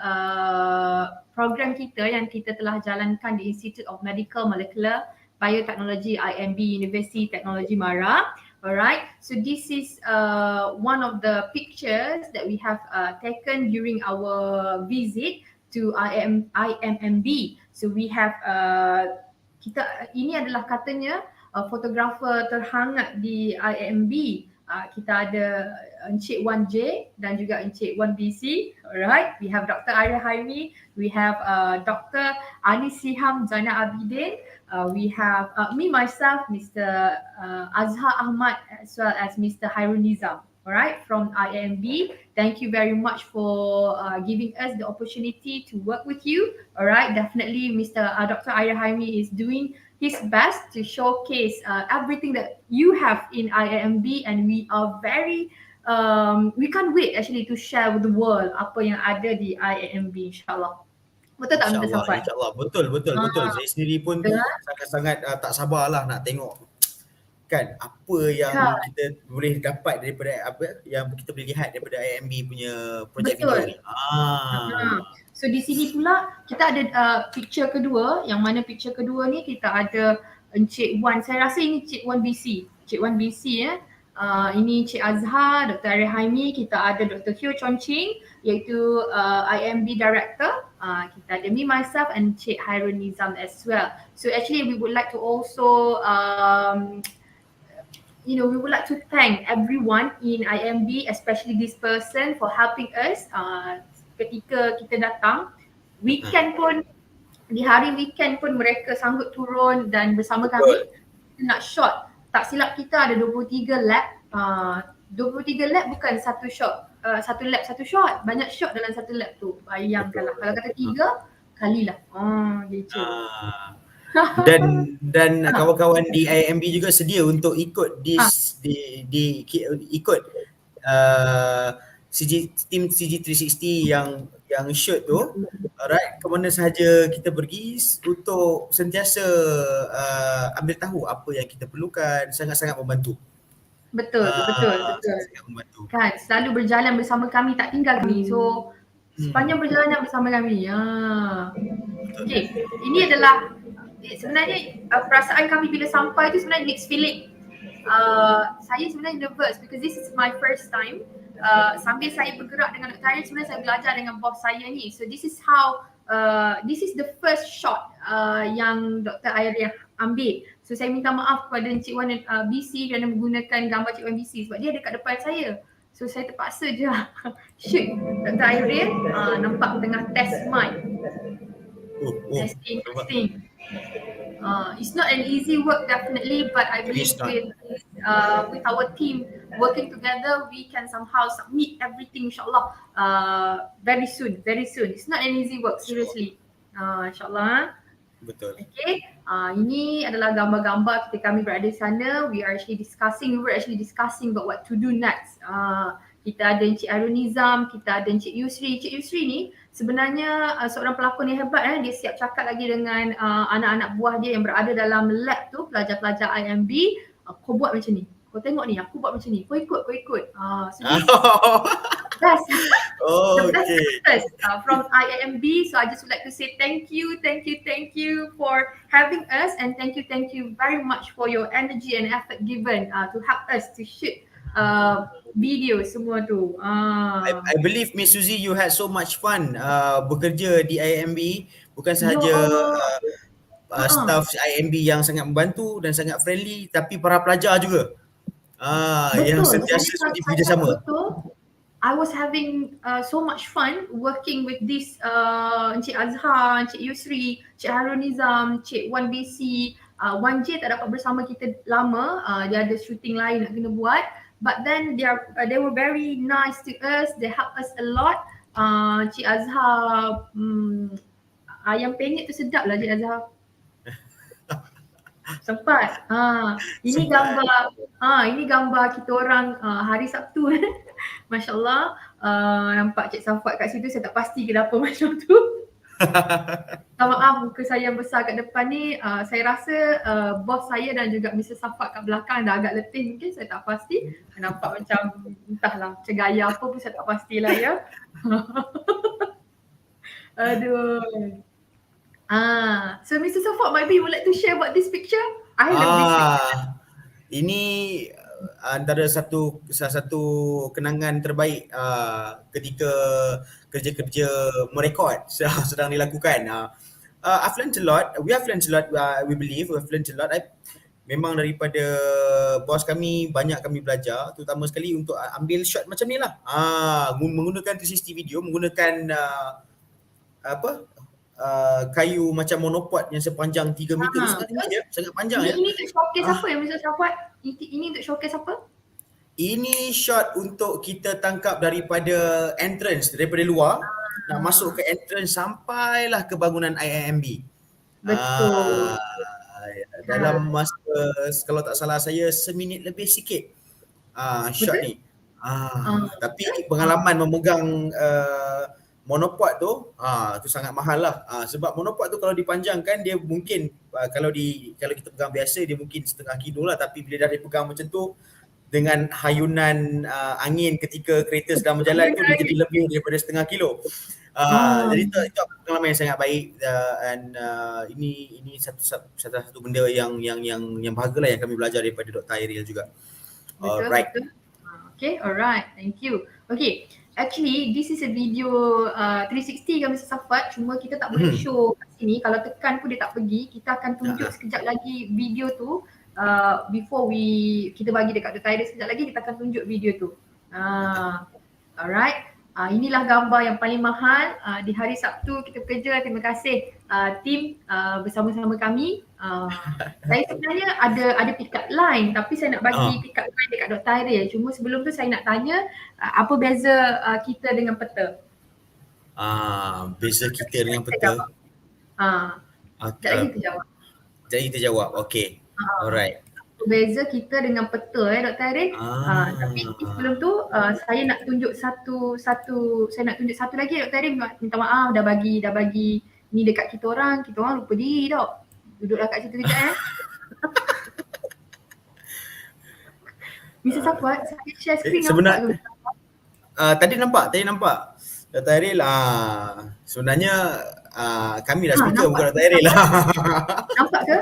program kita yang kita telah jalankan di Institute of Medical Molecular Biotechnology IMB University Technology Mara. Alright, so this is one of the pictures that we have taken during our visit to IMMB. So we have ini adalah katanya fotografer terhangat di IMB. Kita ada Encik Wan J dan juga Encik Wan BC. Alright, we have Dr. Airil Haimi, we have Dr. Ali Siham Zainal Abidin, we have me myself, Mr. Azhar Ahmad, as well as Mr. Hairul Nizam. Alright, from IMB. Thank you very much for giving us the opportunity to work with you. Alright, definitely Dr. Airil Haimi is doing his best to showcase everything that you have in IMB, and we are very we can't wait actually to share with the world apa yang ada di IMB, insyaAllah. Betul tak Mr. Safwat? InsyaAllah, betul. Saya sendiri pun sangat-sangat tak sabarlah nak tengok kan apa yang kita boleh dapat daripada apa yang kita boleh lihat daripada IMB punya projek video ni. So di sini pula kita ada picture kedua, yang mana picture kedua ni kita ada Encik Wan, saya rasa ini Encik Wan BC. Ini Encik Azhar, Dr. Airil Haimi, kita ada Dr. Hyo Chon Ching iaitu IMB Director. Kita ada me, myself and Encik Hairul Nizam as well. So actually we would like to also we would like to thank everyone in IMB, especially this person for helping us ketika kita datang. Weekend pun, di hari weekend pun mereka sanggup turun dan bersama kami. Kita nak shot, tak silap kita ada 23 lab. 23 lab bukan satu lab satu shot, banyak shot dalam satu lab tu. Bayangkanlah kalau kata 3 kalilah. Gitu. Dan kawan-kawan di IMB juga sedia untuk ikut ikut tim CG360 yang yang shoot tu. Alright, ke mana sahaja kita pergi untuk sentiasa ambil tahu apa yang kita perlukan, sangat-sangat membantu. Betul. Sangat membantu. Kan selalu berjalan bersama kami, tak tinggal kami. So sepanjang perjalanan bersama kami. Okay, ini adalah sebenarnya perasaan kami bila sampai tu sebenarnya mixed feeling. Saya sebenarnya nervous because this is my first time. Sambil saya bergerak dengan Dr. Airil, sebenarnya saya belajar dengan bos saya ni. So this is how this is the first shot yang Dr. Airil ambil. So saya minta maaf kepada Encik Wan BC kerana menggunakan gambar Encik Wan BC sebab dia dekat depan saya. So saya terpaksa je shoot Dr. Airil nampak tengah test mic. Testing. It's not an easy work definitely, but I believe with our team working together, we can somehow submit everything insyaAllah very soon. It's not an easy work, seriously. InsyaAllah. Betul. Okay, ini adalah gambar-gambar ketika kami berada di sana. We were actually discussing about what to do next. Kita ada Encik Arun Nizam, kita ada Encik Yusri. Encik Yusri ni sebenarnya seorang pelakon yang hebat. Dia siap cakap lagi dengan anak-anak buah dia yang berada dalam lab tu, pelajar-pelajar IMB. Kau buat macam ni, kau tengok ni, aku buat macam ni, kau ikut. So best. The best from IMB. So I just would like to say thank you for having us, and thank you very much for your energy and effort given to help us to shoot video semua tu. I believe Miss Suzy, you had so much fun bekerja di IMB, bukan sahaja staff IMB yang sangat membantu dan sangat friendly, tapi para pelajar juga yang sentiasa sudi bekerjasama. I was having so much fun working with this Encik Azhar, Encik Yusri, Encik Harun Nizam, Encik Wan BC. Wan J tak dapat bersama kita lama, dia ada shooting lain nak kena buat. But then they were very nice to us. They helped us a lot. Cik Azhar, ayam penyet tu sedap lah Cik Azhar. Sempat. Ini gambar kita orang hari Sabtu. Masya-Allah. Nampak Cik Safwat kat situ, saya tak pasti kenapa macam tu. Maaf, muka saya yang besar kat depan ni, saya rasa bos saya dan juga Mr. Safwat kat belakang dah agak letih mungkin, saya tak pasti. Nampak macam entahlah macam gaya apa pun saya tak pastilah ya. Aduh. So Mr. Safwat, maybe you would like to share about this picture? I love this picture. Ini antara salah satu kenangan terbaik ketika kerja-kerja merekod sedang dilakukan. I've learned a lot. We have learned a lot. We believe we've learned a lot. Memang daripada bos kami banyak kami belajar, terutama sekali untuk ambil shot macam ni lah. Menggunakan 360 video, menggunakan kayu macam monopod yang sepanjang 3 meter tu sangat panjang. Ini untuk showcase apa ya Mr. Safwat? Ini untuk showcase apa? Ini shot untuk kita tangkap daripada entrance, daripada luar nak masuk ke entrance sampailah ke bangunan IIMB. Betul. Dalam masa, kalau tak salah saya, seminit lebih sikit shot ni. Tapi pengalaman memegang monopod tu sangat mahal lah. Sebab monopod tu kalau dipanjangkan dia mungkin kalau kita pegang biasa dia mungkin setengah kilo lah, tapi bila dah dipegang macam tu dengan hayunan angin ketika kereta sedang berjalan tu dia jadi lebih daripada setengah kilo. Jadi itu pengalaman yang sangat baik, dan ini satu benda yang bahagalah yang kami belajar daripada Dr. Airil juga. Alright. Okay, alright. Thank you. Okay. Actually, this is a video 360 kan Mr. Safwat, cuma kita tak boleh show kat sini. Kalau tekan pun dia tak pergi. Kita akan tunjuk sekejap lagi video tu. Before kita bagi dekat Dr. Airil sekejap lagi, kita akan tunjuk video tu. Alright. Inilah gambar yang paling mahal di hari Sabtu kita bekerja. Terima kasih tim bersama-sama kami. Saya sebenarnya ada pick up line, tapi saya nak bagi pick up line dekat Dr. Airil. Cuma sebelum tu saya nak tanya apa beza kita dengan peta? Beza kita dengan peta. Sekejap lagi kita jawab. Jadi kita jawab. Okay. Alright. apa beza kita dengan peta Dr. Airil. Tapi sebelum tu saya nak tunjuk saya nak tunjuk satu lagi Dr. Airil, minta maaf dah bagi ni dekat kita orang lupa diri dok. Duduklah kat situ kejap Mr. Safwat, saya share screen nampak ke? Tadi nampak. Dr. Airil, sebenarnya kami dah speaker, bukan Dr. Airil lah. Nampak ke?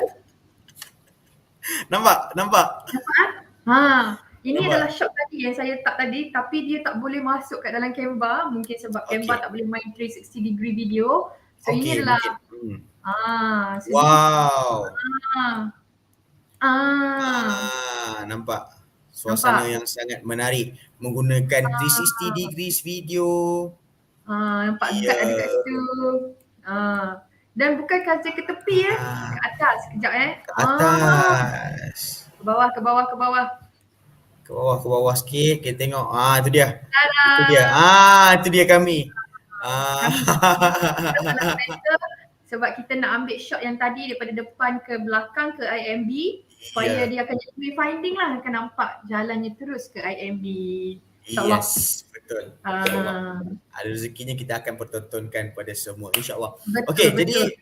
Nampak. Ini Nampak. adalah shot tadi yang saya tak tadi, tapi dia tak boleh masuk kat dalam Canva, mungkin sebab Canva tak boleh main 360 degree video. So ini adalah so wow. Nampak. Suasana yang sangat menarik menggunakan 360 degrees video. Nampak dekat ada kat situ. Dan bukan kaca ke tepi ke atas sekejap Ke atas. Ke bawah. Ke bawah sikit, kita tengok. Itu dia. Itu dia kami. Sebab kita nak ambil shot yang tadi daripada depan ke belakang ke IMB supaya dia akan jadi wayfinding lah, akan nampak jalannya terus ke IMB. Yes, betul. Ada rezekinya kita akan pertontonkan pada semua, insyaAllah. Okey, jadi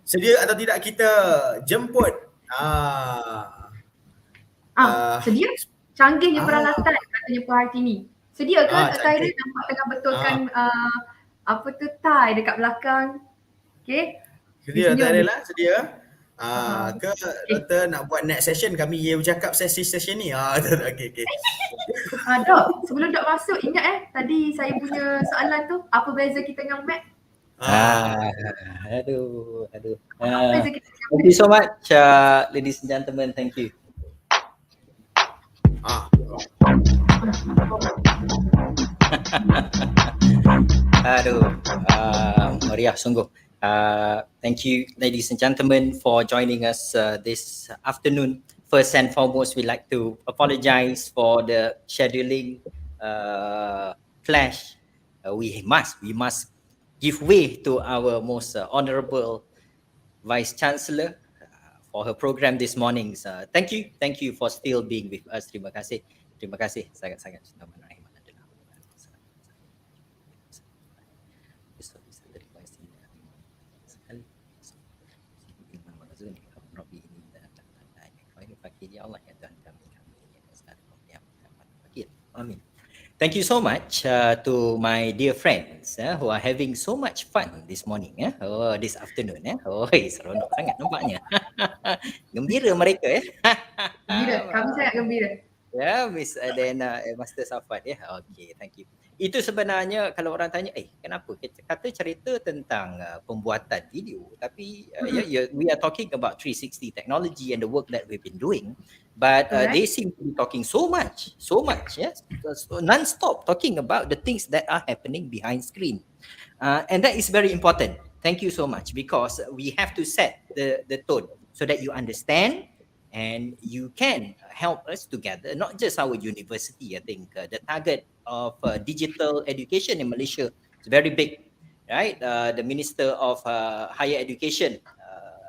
sedia atau tidak kita jemput sedia? Canggihnya peralatan katanya Hartini. Sedia ke Dr. Airil nampak tengah betulkan tie dekat belakang? Okey. Sedia Dr. Airil lah, sedia. Ke Doktor nak buat next session, kami bercakap session ni. Okey. Dok, sebelum Dok masuk, ingat tadi saya punya soalan tu, apa beza kita dengan Mac? Aduh. Thank you so much, ladies and gentlemen. Thank you. Meriah sungguh. Thank you, ladies and gentlemen, for joining us this afternoon. First and foremost, we'd like to apologize for the scheduling clash. We must give way to our most honorable Vice Chancellor for her program this morning. Thank you for still being with us. Terima kasih sangat-sangat. Thank you so much to my dear friends who are having so much fun this morning, this afternoon. Seronok sangat nampaknya. Gembira mereka. Gembira, kami sangat gembira. Miss Dianna, Master Safwat. Okay, thank you. Itu sebenarnya kalau orang tanya, kenapa kita kata cerita tentang pembuatan video, tapi we are talking about 360 technology and the work that we've been doing, but they seem to be talking so much, yes, non-stop talking about the things that are happening behind screen, and that is very important. Thank you so much, because we have to set the tone so that you understand and you can help us together, not just our university. I think the target of digital education in Malaysia is very big, right? The Minister of Higher Education,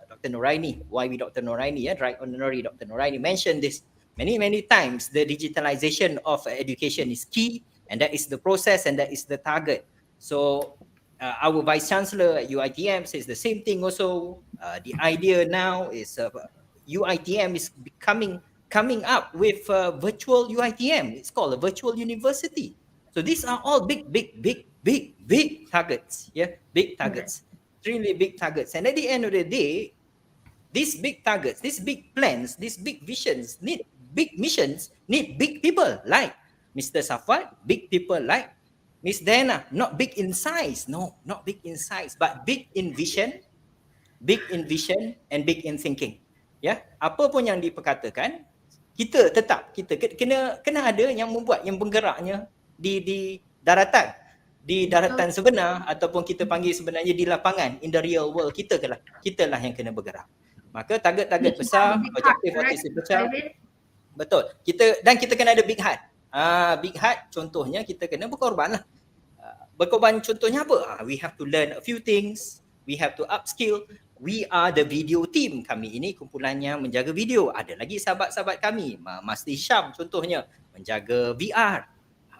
Dr. Noraini, YB Dr. Noraini, Right Honorary Dr. Noraini mentioned this many times. The digitalization of education is key, and that is the process, and that is the target. So our Vice Chancellor at UiTM says the same thing also. The idea now is UiTM is coming up with virtual UiTM. It's called a virtual university. So these are all big targets. Big targets, extremely big targets. And at the end of the day, these big targets, these big plans, these big visions need big missions, need big people like Mr. Safwat, big people like Miss Dianna. Not big in size, not big in size, but big in vision and big in thinking. Apa pun yang diperkatakan, kita kena ada yang membuat, yang penggeraknya di daratan sebenar, ataupun kita panggil sebenarnya di lapangan, in the real world. Kita lah yang kena bergerak. Maka target besar, objektif besar. Betul. Kita kena ada big heart. Big heart contohnya kita kena berkorban lah. Berkorban contohnya apa? We have to learn a few things, we have to upskill. we are the video team. Kami ini kumpulan yang menjaga video. Ada lagi sahabat-sahabat kami, Master Syam contohnya, menjaga VR.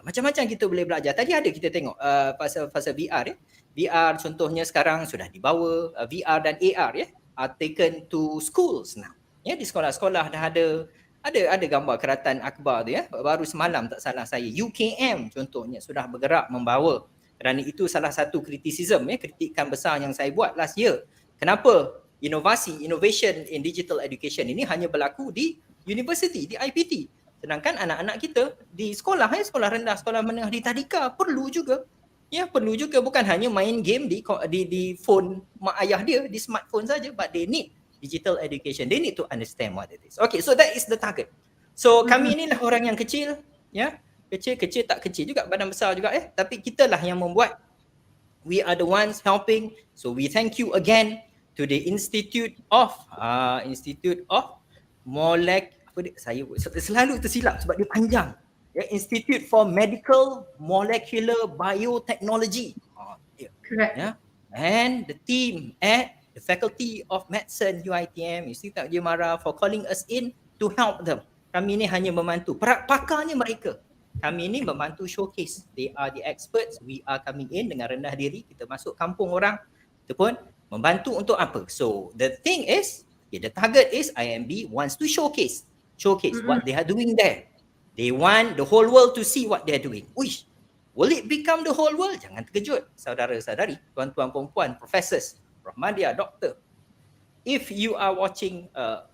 Macam-macam kita boleh belajar. Tadi ada kita tengok pasal VR ya. VR contohnya sekarang sudah dibawa, VR dan AR ya, are taken to schools now. Ya, di sekolah-sekolah dah ada gambar keratan akbar tu ya. Baru semalam tak salah saya, UiTM contohnya sudah bergerak membawa. Kerana itu salah satu kritisism ya, kritikan besar yang saya buat last year. Kenapa innovation in digital education ini hanya berlaku di university, di IPT. Sedangkan anak-anak kita di sekolah sekolah rendah, sekolah menengah, di tadika perlu juga. Ya, perlu juga, bukan hanya main game di phone mak ayah dia, di smartphone saja, but they need digital education. They need to understand what it is. Okay, so that is the target. So kami inilah orang yang kecil, ya. Kecil tak kecil juga, badan besar juga tapi kitalah yang membuat. We are the ones helping. So we thank you again to the Institute of saya selalu tersilap sebab dia panjang. Ya, Institute for Medical Molecular Biotechnology. Correct. Yeah. And the team at the Faculty of Medicine UiTM, Institut Jemara, for calling us in to help them. Kami ni hanya membantu. Pakarnya mereka. Kami ni membantu showcase. They are the experts. We are coming in dengan rendah diri. Kita masuk kampung orang. Kita pun membantu untuk apa? So the thing is, the target is IMB wants to showcase what they are doing there. They want the whole world to see what they are doing. Uish, will it become the whole world? Jangan terkejut, saudara-saudari, tuan-tuan, puan-puan, professors, Rahmadia, doktor. If you are watching a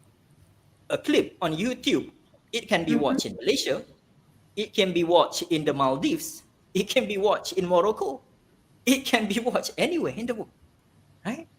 clip on YouTube, it can be watched in Malaysia, it can be watched in the Maldives, it can be watched in Morocco, it can be watched anywhere in the world, right?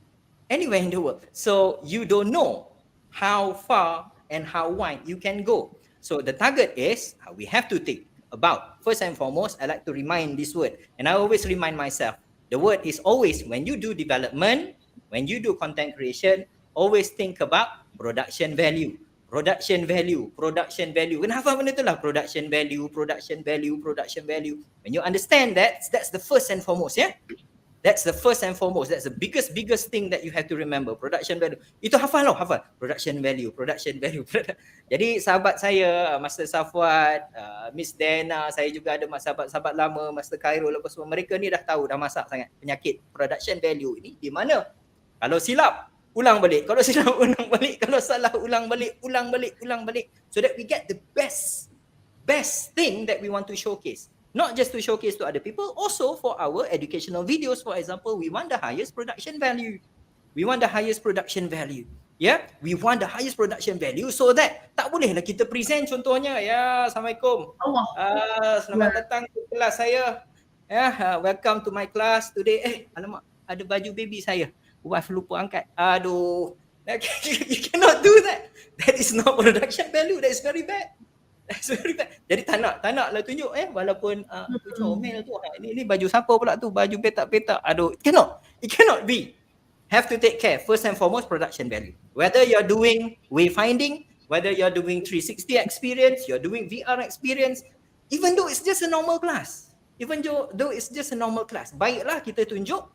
Anywhere in the world. So you don't know how far and how wide you can go. So the target is, we have to think about, first and foremost, I like to remind this word, and I always remind myself, the word is always, when you do development, when you do content creation, always think about production value. Production value. Kenapa benda tu lah? Production value. When you understand that, that's the first and foremost, yeah? That's the first and foremost. That's the biggest thing that you have to remember. Production value. Itu hafal. Production value. Jadi sahabat saya, Master Safwat, Miss Dianna, saya juga ada sahabat-sahabat lama, Master Airil, lepas semua, mereka ni dah tahu, dah masak sangat penyakit production value ini di mana. Kalau silap, ulang balik. Kalau silap, ulang balik. Kalau salah, ulang balik. So that we get the best thing that we want to showcase. Not just to showcase to other people, also for our educational videos, for example, we want the highest production value. Yeah, we want the highest production value so that tak bolehlah kita present contohnya, ya, Assalamualaikum. Selamat datang ke kelas saya. Ya, welcome to my class today. Alamak, ada baju baby saya. Wife lupa angkat. Aduh. You cannot do that. That is not production value. That is very bad. Jadi tak nak lah tunjuk walaupun comel tu, ini baju siapa pula tu, baju petak-petak. Aduh, it cannot be. Have to take care, first and foremost, production value. Whether you're doing wayfinding, whether you're doing 360 experience, you're doing VR experience, even though it's just a normal class, baiklah kita tunjuk,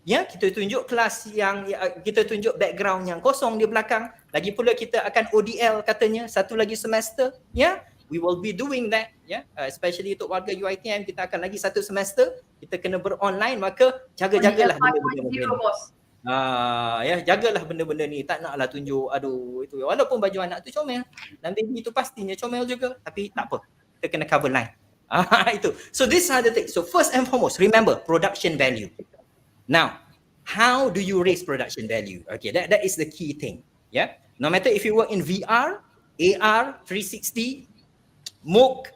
ya, kita tunjuk kelas yang, kita tunjuk background yang kosong di belakang. Lagi pula kita akan ODL katanya satu lagi semester, ya. We will be doing that, ya. Especially untuk warga UiTM, kita akan lagi satu semester kita kena beronline, maka jagalah benda-benda ni. Ya, jagalah benda-benda ni. Tak naklah tunjuk, aduh itu. Walaupun baju anak tu comel, dan baby tu pastinya comel juga, tapi tak apa. Kita kena cover line. Itu. So these are the things. So first and foremost, remember production value. Now, how do you raise production value? Okay, that is the key thing. Yeah, no matter if you work in VR, AR, 360, MOOC,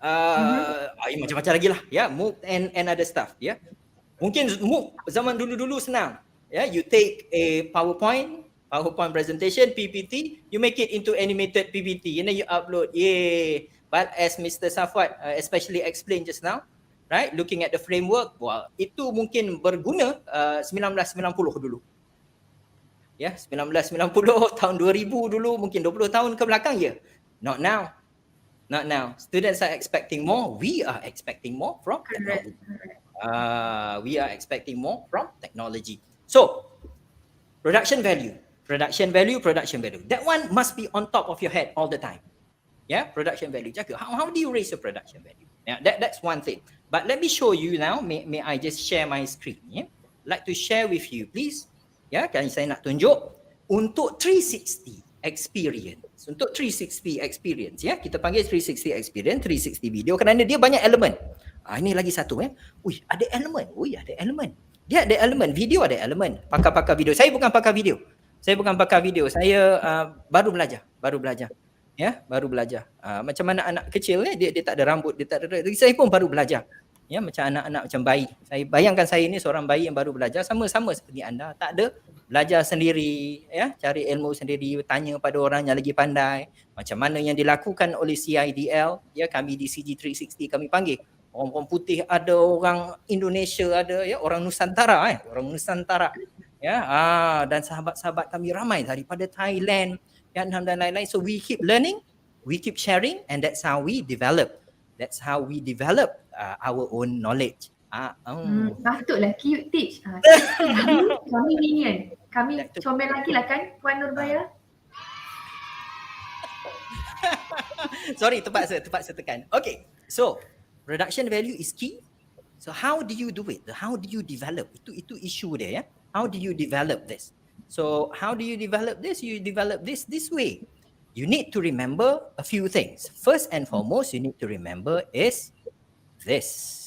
macam-macam lagi lah. Yeah, MOOC and other stuff. Yeah, mungkin MOOC zaman dulu-dulu senang. Yeah, you take a PowerPoint presentation, PPT, you make it into animated PPT, and then you upload. Yay! But as Mr. Safwat especially explained just now, right, looking at the framework, itu mungkin berguna 1990 dulu. Ya, 1990, tahun 2000 dulu, mungkin 20 tahun ke belakang ya. Not now. Students are expecting more. We are expecting more from technology. So, Production value. That one must be on top of your head all the time. Yeah, production value. Jaga. How do you raise your production value? Yeah, that's one thing. But let me show you now. May I just share my screen? Yeah, like to share with you, please. Ya, kan saya nak tunjuk untuk 360 experience. Untuk 360 experience, ya, kita panggil 360 experience, 360 video kerana dia banyak elemen. Ini lagi satu, ada elemen. Dia ada elemen, video ada elemen. Pakar-pakar video. Saya bukan pakar video. Saya baru belajar. Ya, baru belajar. Macam mana anak kecil dia tak ada rambut, dia tak ada. Saya pun baru belajar. Ya, macam anak-anak macam bayi. Saya bayangkan saya ni seorang bayi yang baru belajar, sama-sama seperti anda, tak ada, belajar sendiri, ya, cari ilmu sendiri, tanya pada orang yang lagi pandai. Macam mana yang dilakukan oleh CIDL, ya, kami di CG360 kami panggil. Orang putih ada, orang Indonesia ada, ya, orang Nusantara, ya, dan sahabat-sahabat kami ramai daripada Thailand, Vietnam dan lain-lain. So we keep learning, we keep sharing, and that's how we develop. Our own knowledge. Patutlah cute teach. Kami minion. Kami comel lagi lah kan Puan Nurbaya? Sorry, terpaksa tekan. Okay, so production value is key. So how do you do it? How do you develop? Itu issue dia, ya. How do you develop this? So how do you develop this? You develop this way. You need to remember a few things. First and foremost, you need to remember is this.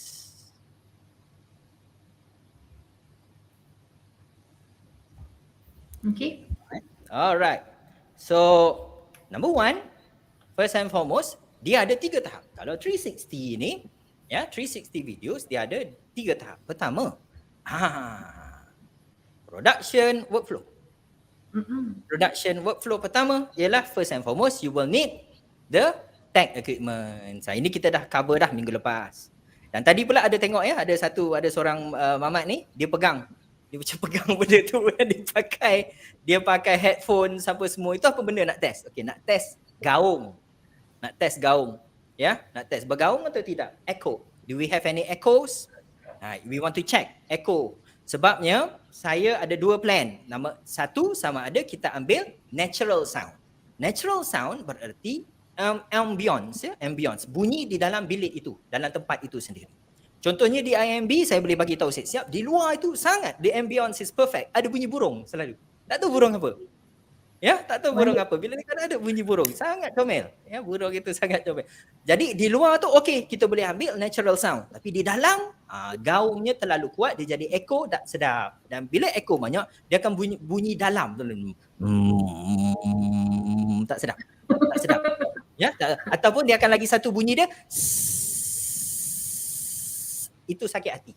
Okay. Alright. So, number one, first and foremost, dia ada 3 tahap. Kalau 360 ni, ya, 360 videos, dia ada 3 tahap. Pertama, production workflow. Production workflow pertama ialah first and foremost you will need the tech equipment. Ini kita dah cover dah minggu lepas. Dan tadi pula ada tengok, ya, ada seorang mamat ni, dia pegang benda tu, dia pakai headphone apa semua. Itu apa benda nak test? Okey, nak test gaung. Ya, nak test bergaung atau tidak? Echo. Do we have any echoes? We want to check echo. Sebabnya saya ada 2 plan. Satu, sama ada kita ambil natural sound. Natural sound bererti ambience, ya, ambience, bunyi di dalam bilik itu, dalam tempat itu sendiri. Contohnya di IMB saya boleh bagi tahu siap-siap, di luar itu sangat the ambience is perfect. Ada bunyi burung selalu. Tak tahu burung apa. Ya, tak tahu burung apa. Bila ni kan ada bunyi burung, sangat comel. Ya, burung itu sangat comel. Jadi di luar tu okey, kita boleh ambil natural sound. Tapi di dalam gaungnya terlalu kuat, dia jadi echo, tak sedap. Dan bila echo banyak, dia akan bunyi dalam. Tak sedap. Ya, ataupun dia akan lagi satu bunyi dia itu sakit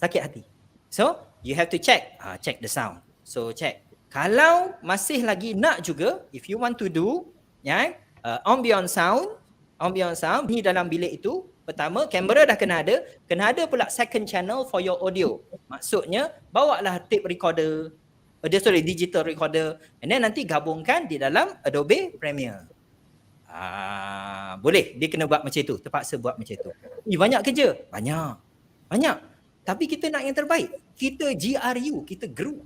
hati. So, you have to check the sound. So, check. Kalau masih lagi nak juga, if you want to do, ya, ambient sound ni dalam bilik itu, pertama kamera dah kena ada pula second channel for your audio. Maksudnya bawalah tape recorder, digital recorder, and then nanti gabungkan di dalam Adobe Premiere. Boleh, dia kena buat macam itu, terpaksa buat macam itu. Banyak kerja, banyak. Tapi kita nak yang terbaik. Kita GRU, kita GRU.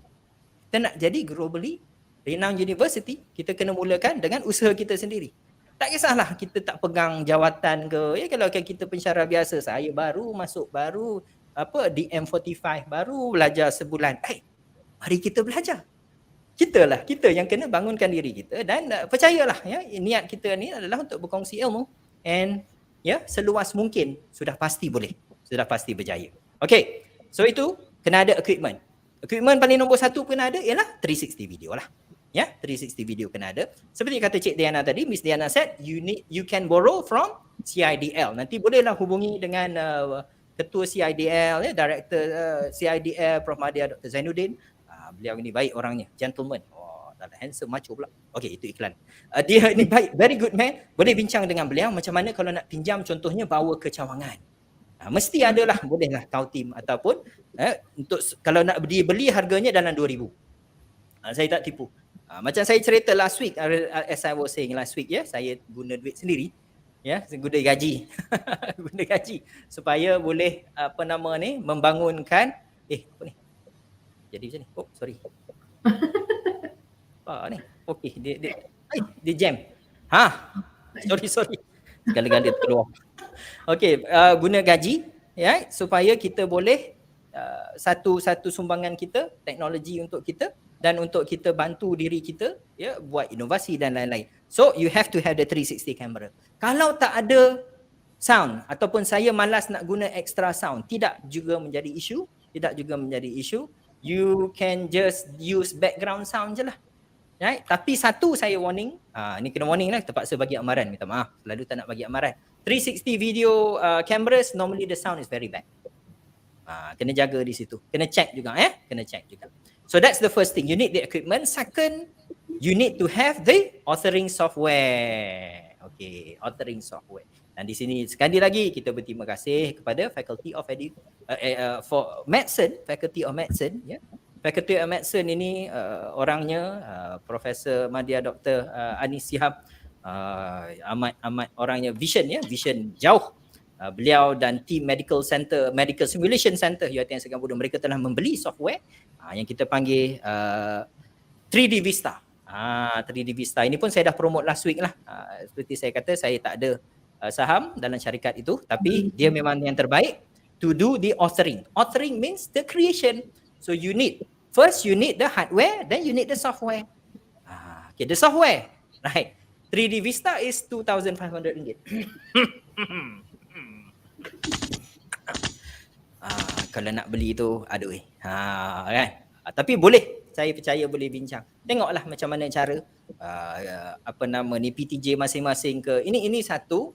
Kita nak jadi globally renowned university, kita kena mulakan dengan usaha kita sendiri. Tak kisahlah kita tak pegang jawatan ke, ya, kalau kita pensyarah biasa, saya baru masuk, DM45, baru belajar sebulan. Mari kita belajar. Kita yang kena bangunkan diri kita, dan percayalah, ya, niat kita ni adalah untuk berkongsi ilmu, and ya, seluas mungkin sudah pasti berjaya. Okey, so itu kena ada equipment. Equipment paling nombor 1 kena ada ialah 360 video lah. Ya, 360 video kena ada. Seperti kata Cik Dianna tadi, Miss Dianna said you can borrow from CIDL. Nanti bolehlah hubungi dengan ketua CIDL, ya, director CIDL Prof Madia Dr. Zainuddin. Beliau ini baik orangnya, gentleman. Tak ada handsome macho pula. Okey, itu iklan. Dia ini baik, very good man. Boleh bincang dengan beliau macam mana kalau nak pinjam, contohnya bawa ke Cawangan. Mesti adalah, bolehlah kau tim ataupun untuk kalau nak beli harganya dalam 2,000. Saya tak tipu. Macam saya cerita last week, as I was saying last week, ya, saya guna duit sendiri, ya, saya guna gaji. Guna gaji supaya boleh membangunkan apa ni? Jadi macam ni. Oh, sorry. Apa ni? Okey, dia jam. Sorry. Segala-gala keluar. Okey, guna gaji, ya, supaya kita boleh satu sumbangan kita, teknologi untuk kita dan untuk kita bantu diri kita, ya, buat inovasi dan lain-lain. So you have to have the 360 camera. Kalau tak ada sound ataupun saya malas nak guna extra sound, tidak juga menjadi isu. You can just use background sound je lah. Right? Tapi satu saya warning, ni kena warning lah, terpaksa bagi amaran, minta maaf, selalu tak nak bagi amaran. 360 video cameras, normally the sound is very bad. Kena jaga di situ, kena check juga. So that's the first thing, you need the equipment. Second, you need to have the authoring software. Okay, authoring software. Dan di sini sekali lagi kita berterima kasih kepada Faculty of Medicine, Faculty of Medicine, ya. Faculty of Medicine ini orangnya Profesor Madya Dr. Anis Sihab, amat orangnya vision jauh. Beliau dan tim Medical Simulation Center UiTM Singapura, mereka telah membeli software yang kita panggil 3D Vista. 3D Vista ini pun saya dah promote last week lah. Seperti saya kata, saya tak ada saham dalam syarikat itu, tapi dia memang yang terbaik to do the authoring. Authoring means the creation. So first you need the hardware, then you need the software. Okay, the software, right? 3D Vista is RM2,500. Kalau nak beli tu, aduh, kan? Tapi boleh, saya percaya boleh bincang. Tengoklah macam mana cara PTJ masing-masing ke. Ini satu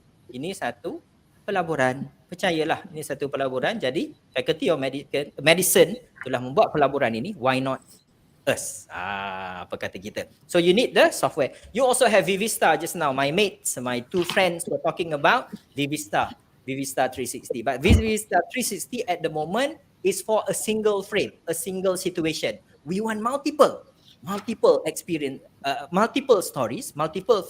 pelaburan. Percayalah, ini satu pelaburan. Jadi Faculty of Medicine telah membuat pelaburan ini. Why not us? Apa kata kita? So you need the software. You also have Vista just now. My mates, my two friends were talking about Vista 360. But Vista 360 at the moment is for a single frame, a single situation. We want multiple experience, multiple stories, multiple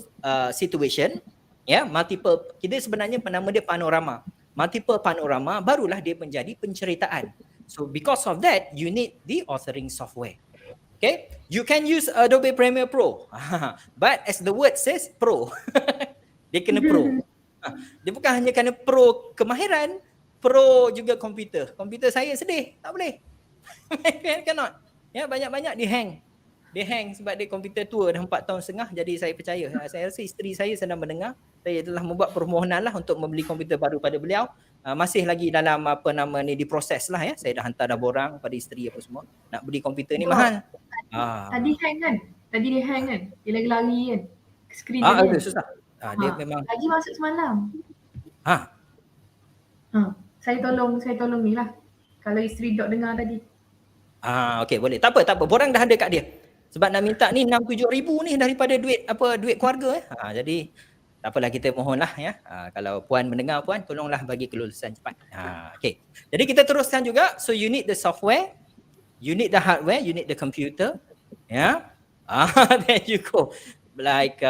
situation. Ya, multiple. Kita sebenarnya nama dia panorama. Multiple panorama, barulah dia menjadi penceritaan. So because of that, you need the authoring software. Okay, you can use Adobe Premiere Pro, but as the word says, Pro, dia kena Pro. Dia bukan hanya kena Pro kemahiran, Pro juga komputer. Komputer saya sedih, tak boleh. Cannot. Ya, banyak-banyak dia hang sebab dia komputer tua dah 4 tahun setengah. Jadi saya percaya, saya rasa isteri saya sedang mendengar. Saya telah membuat permohonan lah untuk membeli komputer baru pada beliau. Masih lagi dalam diproses lah, ya. Saya dah hantar dah borang pada isteri apa semua. Nak beli komputer ni mahal. Tadi hang kan? Tadi dia hang kan? Dia lagi-lari kan? Skrin dia susah. Dia memang lagi masuk semalam. Saya tolong ni lah. Kalau isteri dok dengar tadi. Okey, boleh. Tak apa. Borang dah ada kat dia. Sebab nak minta ni 6-7 ribu ni daripada duit keluarga. Jadi tak apalah, kita mohonlah, ya. Kalau puan mendengar, puan tolonglah bagi kelulusan cepat. Okey. Jadi kita teruskan juga. So you need the software, you need the hardware, you need the computer. Ya. There you go. Like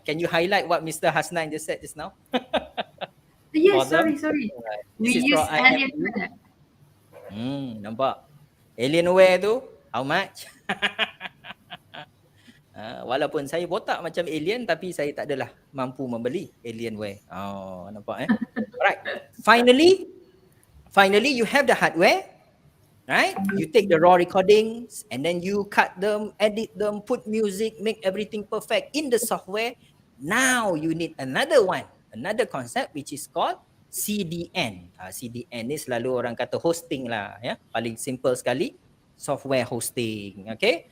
can you highlight what Mr. Hasnan just said just now? Yes, sorry. We use Alienware. Nampak. Alienware tu how much? Walaupun saya botak macam alien, tapi saya tak adalah mampu membeli Alienware. Nampak Alright. Finally you have the hardware, right? You take the raw recordings and then you cut them, edit them, put music, make everything perfect in the software. Now you need another concept which is called CDN. CDN ni selalu orang kata hosting lah, ya. Paling simple sekali, software hosting. Okay.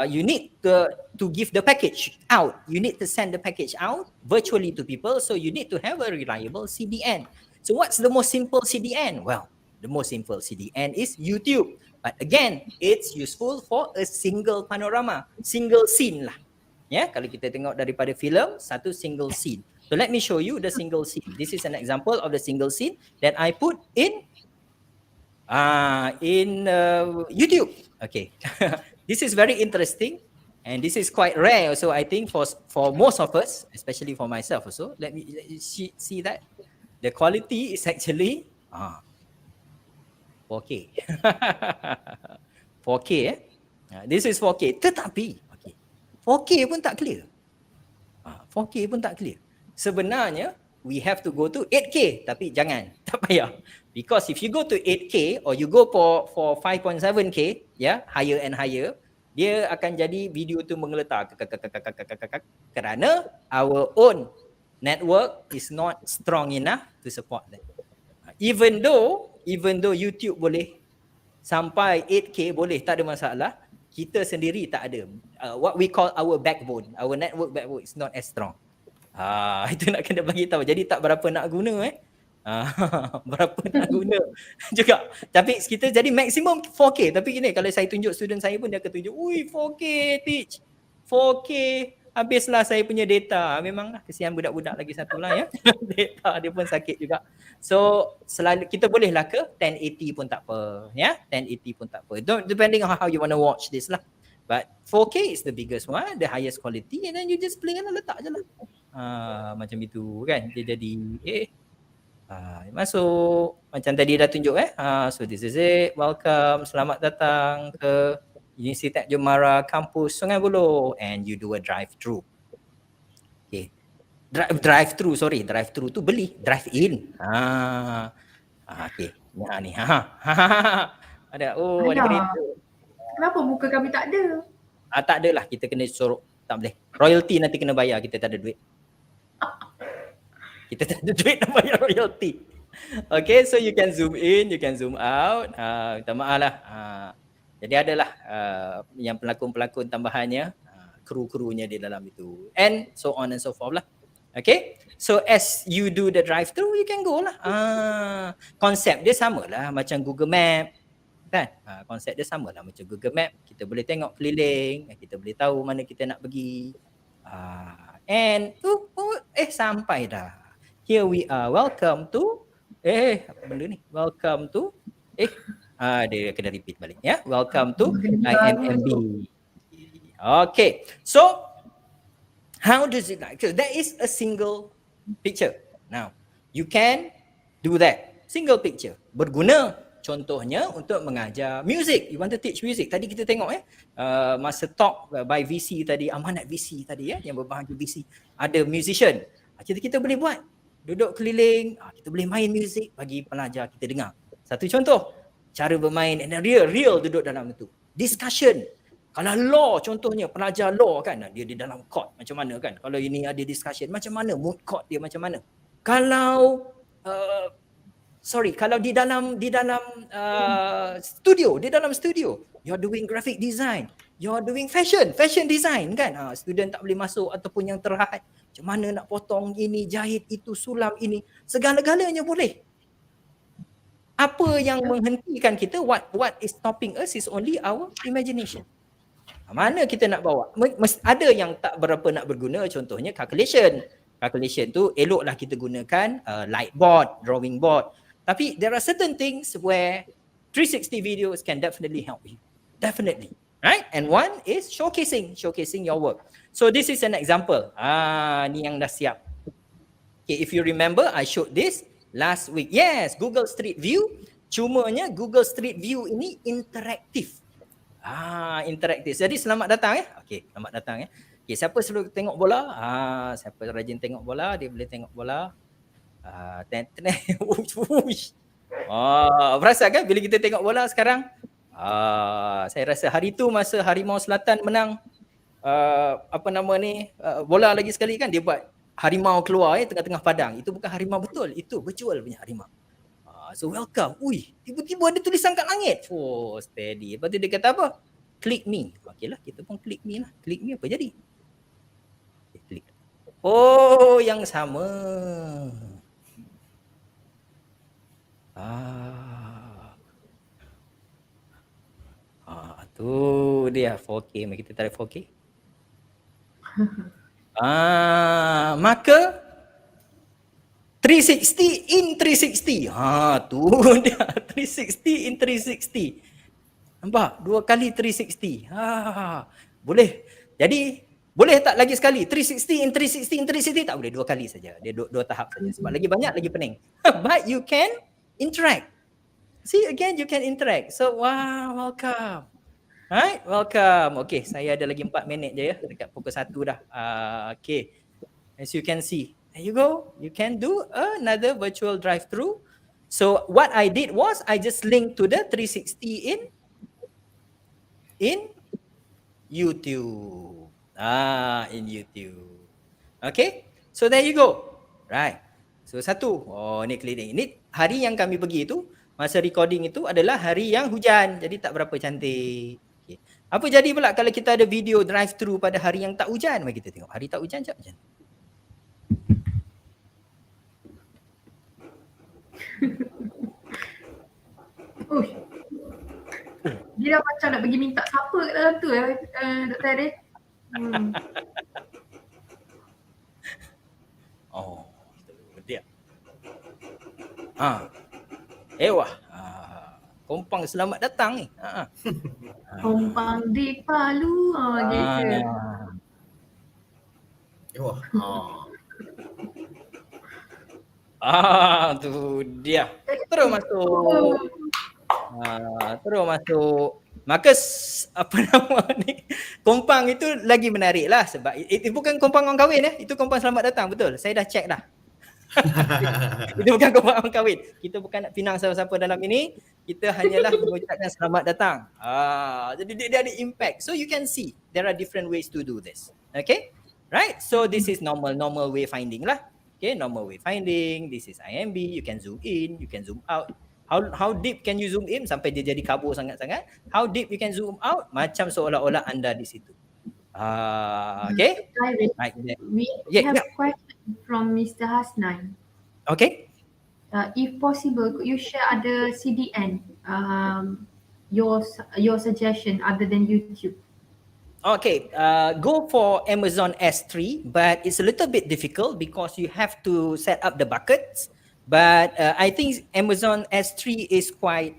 You need to give the package out. You need to send the package out virtually to people. So you need to have a reliable CDN. So what's the most simple CDN? Well, the most simple CDN is YouTube. But again, it's useful for a single panorama, single scene lah. Ya, kalau kita tengok daripada filem, satu single scene. So let me show you the single scene. This is an example of the single scene that I put in YouTube. Okay. This is very interesting and this is quite rare also, I think, for most of us, especially for myself also. Let me see that. The quality is actually 4K. 4K. This is 4K. Tetapi, okay, 4K pun tak clear. 4K pun tak clear. Sebenarnya we have to go to 8K, tapi jangan, tak payah. Because if you go to 8K or you go for 5.7K, higher and higher, dia akan jadi video tu menggeletar kerana our own network is not strong enough to support that. Even though YouTube boleh sampai 8K boleh, tak ada masalah, kita sendiri tak ada. What we call our backbone, our network backbone is not as strong. Itu nak kena bagi tahu. Jadi tak berapa nak guna berapa nak guna juga. Tapi kita jadi maksimum 4K. Tapi gini, kalau saya tunjuk student saya pun dia akan tunjuk, ui 4K teach, 4K, habislah saya punya data. Memanglah kesian budak-budak lagi satu lah data dia pun sakit juga. So selalu kita bolehlah ke 1080 pun tak apa, 1080 pun tak apa. Depending on how you want to watch this lah. But 4K is the biggest one, the highest quality, and then you just play lah, letak je lah. Macam itu kan. Dia jadi masuk macam tadi dah tunjuk so this is it. Welcome, selamat datang ke Universiti Jomara kampus Sungai Buloh, and you do a drive-thru. Okay. Drive-thru tu beli, drive-in. Okay. Ni ada ada kereta. Kenapa muka kami tak ada? Tak adalah, kita kena suruh, tak boleh. Royalty nanti kena bayar, kita tak ada duit. Kita tak ada duit nak bayar royalty. Okay, so you can zoom in, you can zoom out. Minta maaf lah. Jadi adalah yang pelakon-pelakon tambahannya, kru-krunya di dalam itu. And so on and so forth lah. Okay, so as you do the drive-thru, you can go lah. Konsep dia sama lah macam Google Map. Kan? Konsep dia sama lah macam Google Map. Kita boleh tengok keliling, kita boleh tahu mana kita nak pergi. And sampai dah. Here we are. Welcome to apa benda ni? Welcome to dia kena repeat balik Welcome to IMMB. Okay. So how does it like? So that is a single picture. Now, you can do that. Single picture. Berguna contohnya untuk mengajar music. You want to teach music. Tadi kita tengok masa talk by VC tadi, amanat VC tadi yang berbahagia VC. Ada musician. Kita boleh buat. Duduk keliling, kita boleh main music bagi pelajar kita dengar. Satu contoh, cara bermain and real duduk dalam itu. Discussion. Kalau law contohnya, pelajar law kan, dia di dalam court macam mana kan. Kalau ini ada discussion, macam mana mood court dia macam mana. Kalau kalau di dalam studio, you're doing graphic design, you're doing fashion design kan. Student tak boleh masuk ataupun yang terhad. Macam mana nak potong ini, jahit itu, sulam ini, segala-galanya boleh. Apa yang menghentikan kita, what is stopping us is only our imagination. Mana kita nak bawa? Ada yang tak berapa nak berguna, contohnya calculation. Calculation tu eloklah kita gunakan light board, drawing board. Tapi there are certain things where 360 videos can definitely help you. Definitely. Right? And one is showcasing your work. So this is an example. Ni yang dah siap. Okay, if you remember, I showed this last week. Yes, Google Street View. Cumanya Google Street View ini interaktif. Interaktif. Jadi selamat datang Okay, selamat datang Okay, siapa selalu tengok bola? Siapa rajin tengok bola, dia boleh tengok bola. Berasa kan bila kita tengok bola sekarang? Saya rasa hari tu masa Harimau Selatan menang bola lagi sekali kan, dia buat harimau keluar tengah-tengah padang. Itu bukan harimau betul, itu virtual punya harimau. So welcome. Tiba-tiba ada tulisan kat langit. Steady. Lepas tu dia kata apa? Click me. Okeylah, kita pun click me lah. Click me apa jadi? Klik. Yang sama. Tu dia 4K. Mari kita tarik 4K. Maka 360 in 360. Tu dia 360 in 360. Nampak? 2 kali 360. Boleh. Jadi boleh tak lagi sekali? 360 in 360 in 360 tak boleh, 2 kali saja. Dia 2 tahap saja. Sebab lagi banyak lagi pening. But you can interact. See again, you can interact. So welcome. Alright, welcome. Okay, saya ada lagi 4 minit je ya. Dekat pukul 1 dah. Okay, as you can see. There you go. You can do another virtual drive-through. So what I did was I just linked to the 360 in YouTube. In YouTube. Okay, so there you go. Right. So satu. Oh, ni cleaning. Ini hari yang kami pergi itu, masa recording itu adalah hari yang hujan. Jadi tak berapa cantik. Okay. Apa jadi pula kalau kita ada video drive-thru pada hari yang tak hujan? Mari kita tengok. Hari tak hujan, jap hujan. Uish. Dia dah macam nak pergi minta siapa kat dalam tu Dr. Airil. Oh, dia. Wah. Kompang selamat datang ni. Kompang di Palu. Gitu. Wah. Tu dia. Terus masuk. Terus masuk. Maka apa nama ni? Kompang itu lagi menarik lah sebab itu bukan kompang orang kahwin ya. Itu kompang selamat datang, betul. Saya dah check dah. Itu bukan kompang orang kahwin. Kita bukan nak pinang siapa-siapa dalam ini. Kita hanyalah mengucapkan selamat datang. Jadi dia ada impact. So you can see there are different ways to do this. Okay? Right? So this is normal way finding lah. Okay, normal way finding. This is IMB. You can zoom in, you can zoom out. How deep can you zoom in sampai dia jadi kabur sangat-sangat? How deep you can zoom out? Macam seolah-olah anda di situ. Okay? Right. We have a question from Mr. Hasnan. Okay. If possible, could you share other CDN? Your suggestion other than YouTube? Okay, go for Amazon S3, but it's a little bit difficult because you have to set up the buckets. But I think Amazon S3 is quite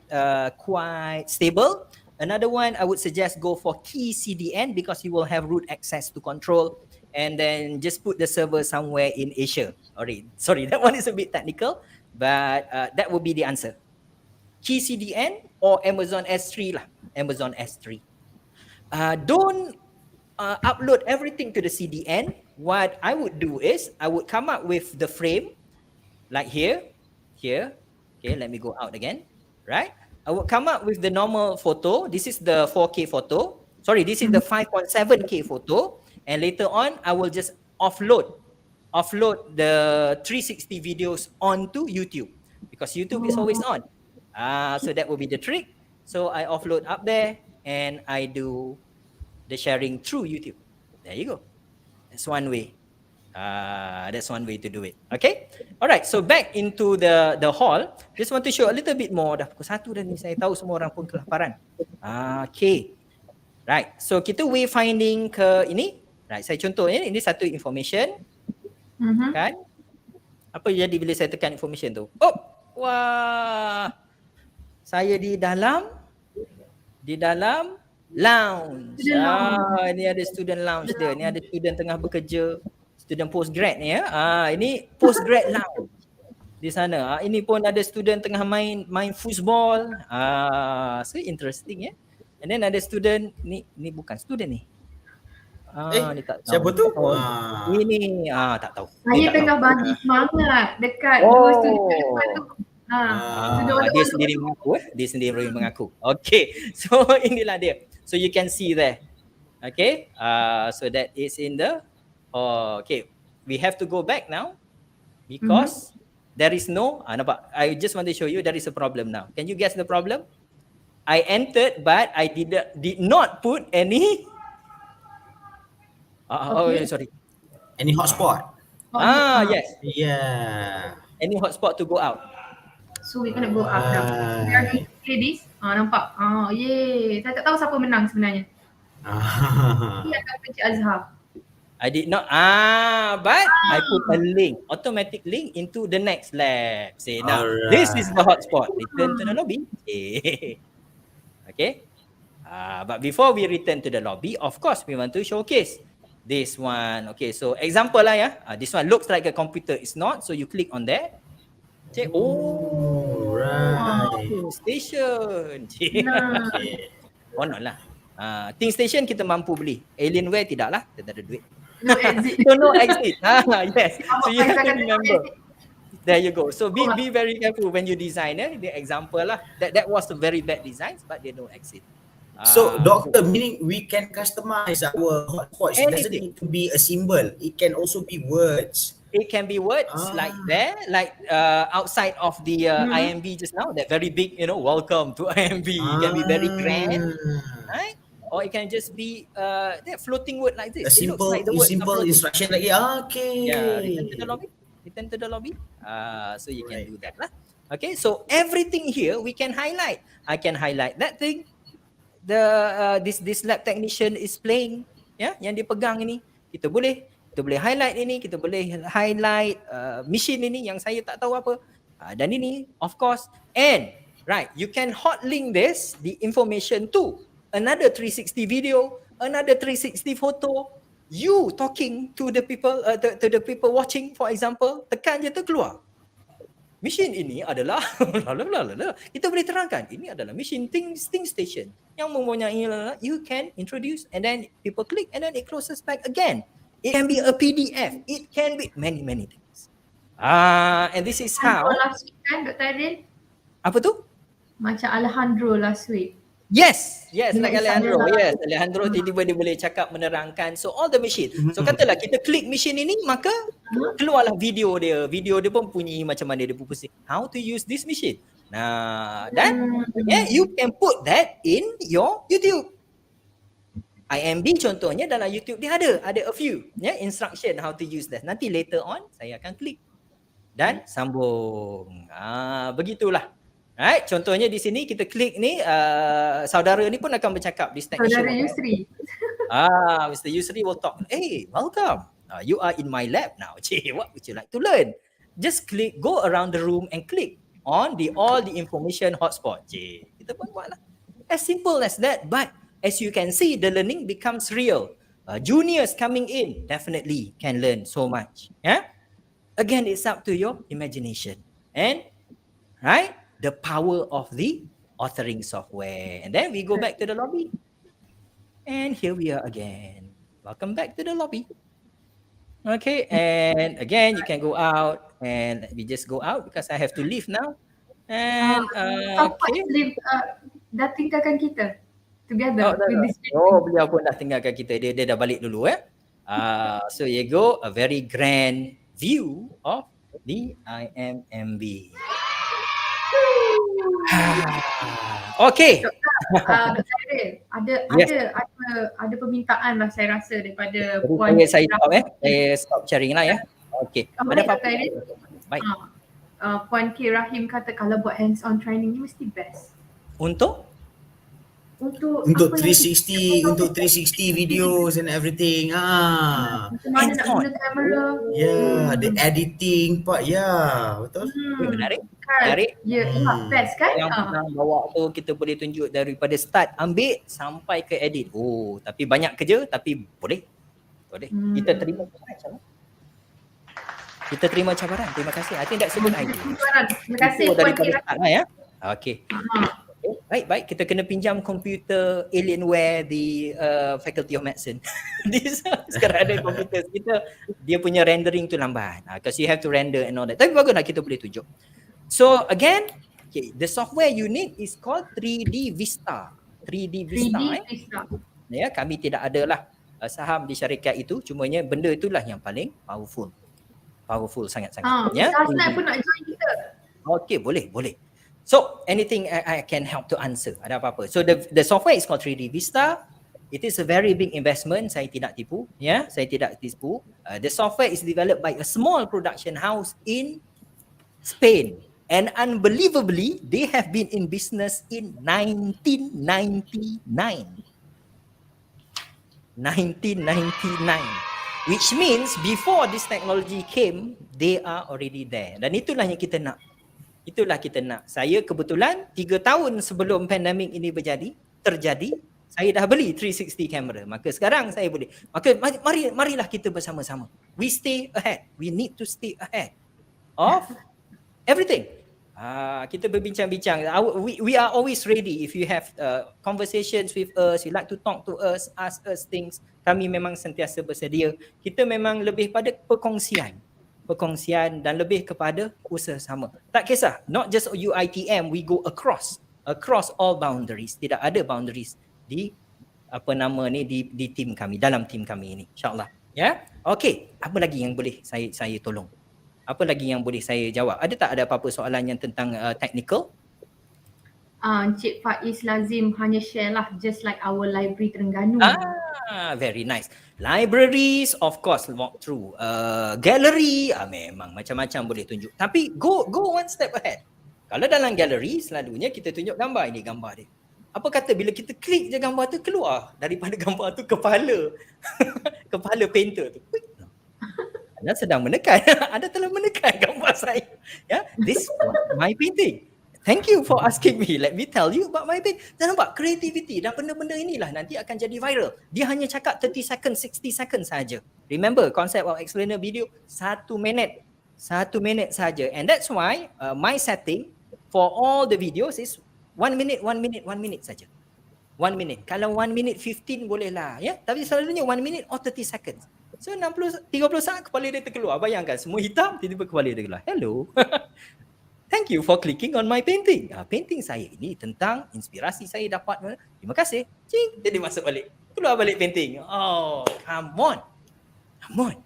stable. Another one, I would suggest go for Key CDN because you will have root access to control, and then just put the server somewhere in Asia. Sorry, that one is a bit technical, but that would be the answer. Key CDN or Amazon S3 lah. Amazon S3. Don't upload everything to the CDN. What I would do is I would come up with the frame like here. Okay, let me go out again. Right? I would come up with the normal photo. This is the 4K photo. Sorry, this is the 5.7K photo. And later on, I will just offload the 360 videos onto YouTube because YouTube is always on. So that will be the trick. So I offload up there and I do the sharing through YouTube. There you go. That's one way. That's one way to do it. Okay. Alright. So back into the hall. Just want to show a little bit more. Dah pukul 1 dah ni. Saya tahu semua orang pun kelaparan. Okay. Right. So kita wayfinding ke ini. Right. Saya contoh ini satu information. Kan? Apa jadi bila saya tekan information tu? Oh, wah. Saya di dalam lounge. Ini ada student lounge dia. Ini ada student tengah bekerja. Student postgrad ni ya. Ini postgrad lounge di sana. Ini pun ada student tengah main football. So interesting ya. And then ada student ni bukan student ni. Ni tak tahu. Siapa tu? Ini tak tahu. Saya tengah bagi semangat dekat dua student tu. Dia sendiri mengaku Dia sendiri mengaku. Okay. So inilah dia. So you can see there. Okay. So that is in the okay. We have to go back now because there is no nampak. I just want to show you there is a problem now. Can you guess the problem? I entered but I did not put any sorry. Any hotspot? Yes. Yeah. Any hotspot to go out. So we gonna go up now. We are going to play this. Nampak? Yay. Saya tak tahu siapa menang sebenarnya. Ini akan Encik Azhar. I did not. But I put a link, automatic link into the next lab. Say now, this is the hotspot. Return to the lobby. Okay. But before we return to the lobby, of course, we want to showcase this one. Okay, so example lah ya. This one looks like a computer. It's not. So you click on there. Check. Right. Station. Oh no lah. ThinkStation kita mampu beli. Alienware tidaklah, kita tak ada duit. No exit. So no exit. Yes. So you have to Kata no remember. exit. There you go. So be very careful when you design. The example lah. That was a very bad design, but there no exit. So, doctor, meaning we can customize our hotspots. It doesn't Anything. need to be a symbol. It can also be words. It can be words like there, like outside of the IMB just now, that very big, welcome to IMB. It can be very grand, right? Or it can just be that floating word like this. A It looks like the simple, words are simple floating. instruction like, okay. Yeah, return to the lobby. So you can do that lah. Okay, so everything here we can highlight. I can highlight that thing. This lab technician is playing, yang dia pegang ini. Kita boleh highlight ini, kita boleh highlight machine ini yang saya tak tahu apa. Dan ini of course, and right, you can hot link the information to another 360 video, another 360 photo. You talking to the people watching, for example, tekan je tu keluar. Mesin ini adalah kita boleh terangkan ini adalah mesin think station yang mempunyai you can introduce and then people click and then it closes back again. It can be a PDF. It can be many things. And this is how. Last week kan Dr. Airil? Apa tu? Macam Alejandro last week. Yes, like Alejandro. Alejandro. Yes, Alejandro tiba-tiba dia boleh cakap menerangkan. So all the machine. So katalah kita klik machine ini, maka keluarlah video dia. Video dia pun bunyi macam mana dia pusing. How to use this machine. Nah, dan you can put that in your YouTube. IMB contohnya dalam YouTube dia ada a few instruction how to use that. Nanti later on saya akan klik dan sambung. Begitulah. Right, contohnya di sini kita klik ni, saudara ni pun akan bercakap di technician. Saudara Yusri. Mr. Yusri will talk. Hey, welcome. You are in my lab now. What would you like to learn? Just click, go around the room and click on all the information hotspot. Kita pun buatlah. As simple as that, but as you can see, the learning becomes real. Juniors coming in definitely can learn so much. Again, it's up to your imagination. And, right? The power of the authoring software. And then we go back to the lobby. And here we are again. Welcome back to the lobby. Okay, and again, you can go out. And we just go out because I have to leave now. And, okay. Dah tinggalkan kita together with this people. Beliau pun dah tinggalkan kita. Dia dah balik dulu. So you go, a very grand view of the IMMB. Okay. Dr. Airil, ada permintaan lah saya rasa daripada Puan. Saya stop saya stop sharing lah Okay. Ada apa-apa? Baik. Puan K. Rahim kata kalau buat hands-on training ni mesti best. Untuk 360 videos and everything. Macam mana nak guna kamera. The editing part. Betul. Menarik. Best kan? Yang bawa tu kita boleh tunjuk daripada start ambil sampai ke edit. Tapi banyak kerja tapi boleh. Kita terima cabaran. Terima kasih. I think that's a good idea. Terima kasih Puan K. Rahim. Okay. Baik. Kita kena pinjam komputer Alienware di Faculty of Medicine. Sekarang ada komputer kita, dia punya rendering tu lambat. Because you have to render and all that. Tapi baguslah kita boleh tunjuk. So again, the software you need is called 3D Vista. 3D Vista. Kami tidak adalah saham di syarikat itu. Cumanya benda itulah yang paling powerful. Powerful sangat-sangat. Hasnat pun nak join kita. Okay, boleh. So, anything I can help to answer. Ada apa-apa. So, the software is called 3D Vista. It is a very big investment. Saya tidak tipu. Saya tidak tipu. The software is developed by a small production house in Spain. And unbelievably, they have been in business in 1999. 1999. Which means before this technology came, they are already there. Dan itulah yang kita nak. Saya kebetulan 3 tahun sebelum pandemik ini terjadi, saya dah beli 360 camera. Maka sekarang saya boleh. Maka marilah kita bersama-sama. We stay ahead. We need to stay ahead of everything. Kita berbincang-bincang. We are always ready. If you have conversations with us, you like to talk to us, ask us things, kami memang sentiasa bersedia. Kita memang lebih pada perkongsian dan lebih kepada usaha sama. Tak kisah, not just UiTM, we go across all boundaries. Tidak ada boundaries di di tim kami, dalam tim kami ini, insyaAllah. Ya, okay. Apa lagi yang boleh saya tolong? Apa lagi yang boleh saya jawab? Ada apa-apa soalan yang tentang technical? Encik Faiz lazim hanya share lah, just like our library Terengganu. Very nice. Libraries, of course, walk through. Gallery, memang macam-macam boleh tunjuk. Tapi go one step ahead. Kalau dalam gallery, selalunya kita tunjuk gambar. Ini gambar dia. Apa kata bila kita klik je gambar tu, keluar daripada gambar tu kepala kepala painter tu. Anda sedang menekan. Anda telah menekan gambar saya. Yeah, this was my painting. Thank you for asking me. Let me tell you about my painting. Dan nampak creativity dan benda-benda inilah nanti akan jadi viral. Dia hanya cakap 30 seconds, 60 seconds saja. Remember, concept of explainer video 1 minit. 1 minit saja. And that's why my setting for all the videos is 1 minute saja. 1 minute. Kalau 1 minute 15 bolehlah, ya. Tapi selalunya 1 minute or 30 seconds. So 30 saat kepala dia terkeluar. Bayangkan semua hitam, tiba-tiba kepala dia keluar. Hello. Thank you for clicking on my painting. Painting saya ini tentang inspirasi saya dapat. Terima kasih. Cing, dia masuk balik. Keluar balik painting. Oh, come on.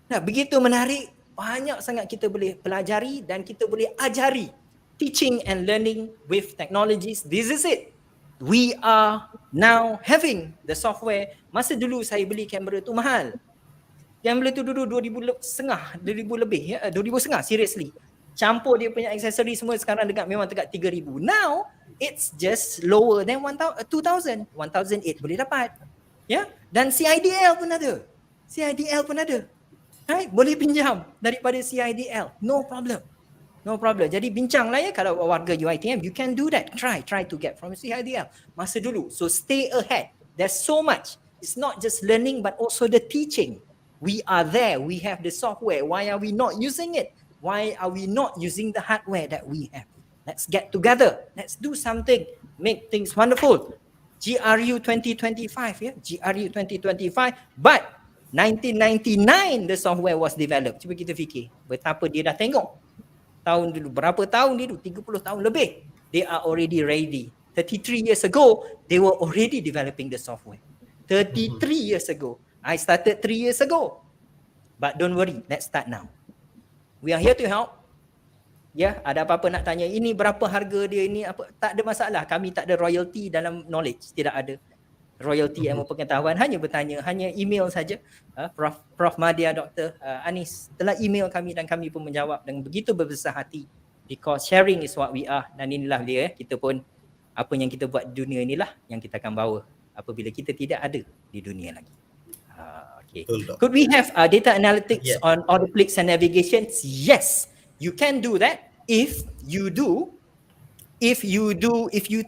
Nah, begitu menarik. Banyak sangat kita boleh pelajari dan kita boleh ajari. Teaching and learning with technologies. This is it. We are now having the software. Masa dulu saya beli kamera tu mahal. Yang beli tu dulu 2,500 lebih, ya, 2,500 seriously. Campur dia punya aksesori semua sekarang memang dekat 3,000. Now it's just lower than 2,000. 1,008 boleh dapat. Ya, dan CIDL pun ada. Right? Boleh pinjam daripada CIDL. No problem. Jadi bincanglah ya, kalau warga UiTM, you can do that. Try to get from CIDL. Masa dulu. So stay ahead. There's so much. It's not just learning but also the teaching. We are there. We have the software. Why are we not using it? Why are we not using the hardware that we have? Let's get together. Let's do something. Make things wonderful. GRU 2025, ya. GRU 2025. But 1999 the software was developed. Cuba kita fikir betapa dia dah tengok. Berapa tahun dulu? 30 tahun lebih. They are already ready. 33 years ago, they were already developing the software. 33 years ago. I started 3 years ago. But don't worry, let's start now. We are here to help. Ya, ada apa-apa nak tanya, ini berapa harga dia, ini apa, tak ada masalah. Kami tak ada royalty dalam knowledge, tidak ada royalty ilmu pengetahuan, hanya bertanya, hanya email saja. Prof Madia, Dr. Anis telah email kami dan kami pun menjawab dengan begitu berbesar hati, because sharing is what we are. Dan inilah dia, kita pun apa yang kita buat di dunia inilah yang kita akan bawa apabila kita tidak ada di dunia lagi. Okay. Could we have data analytics on all the clicks and navigations? Yes, you can do that if you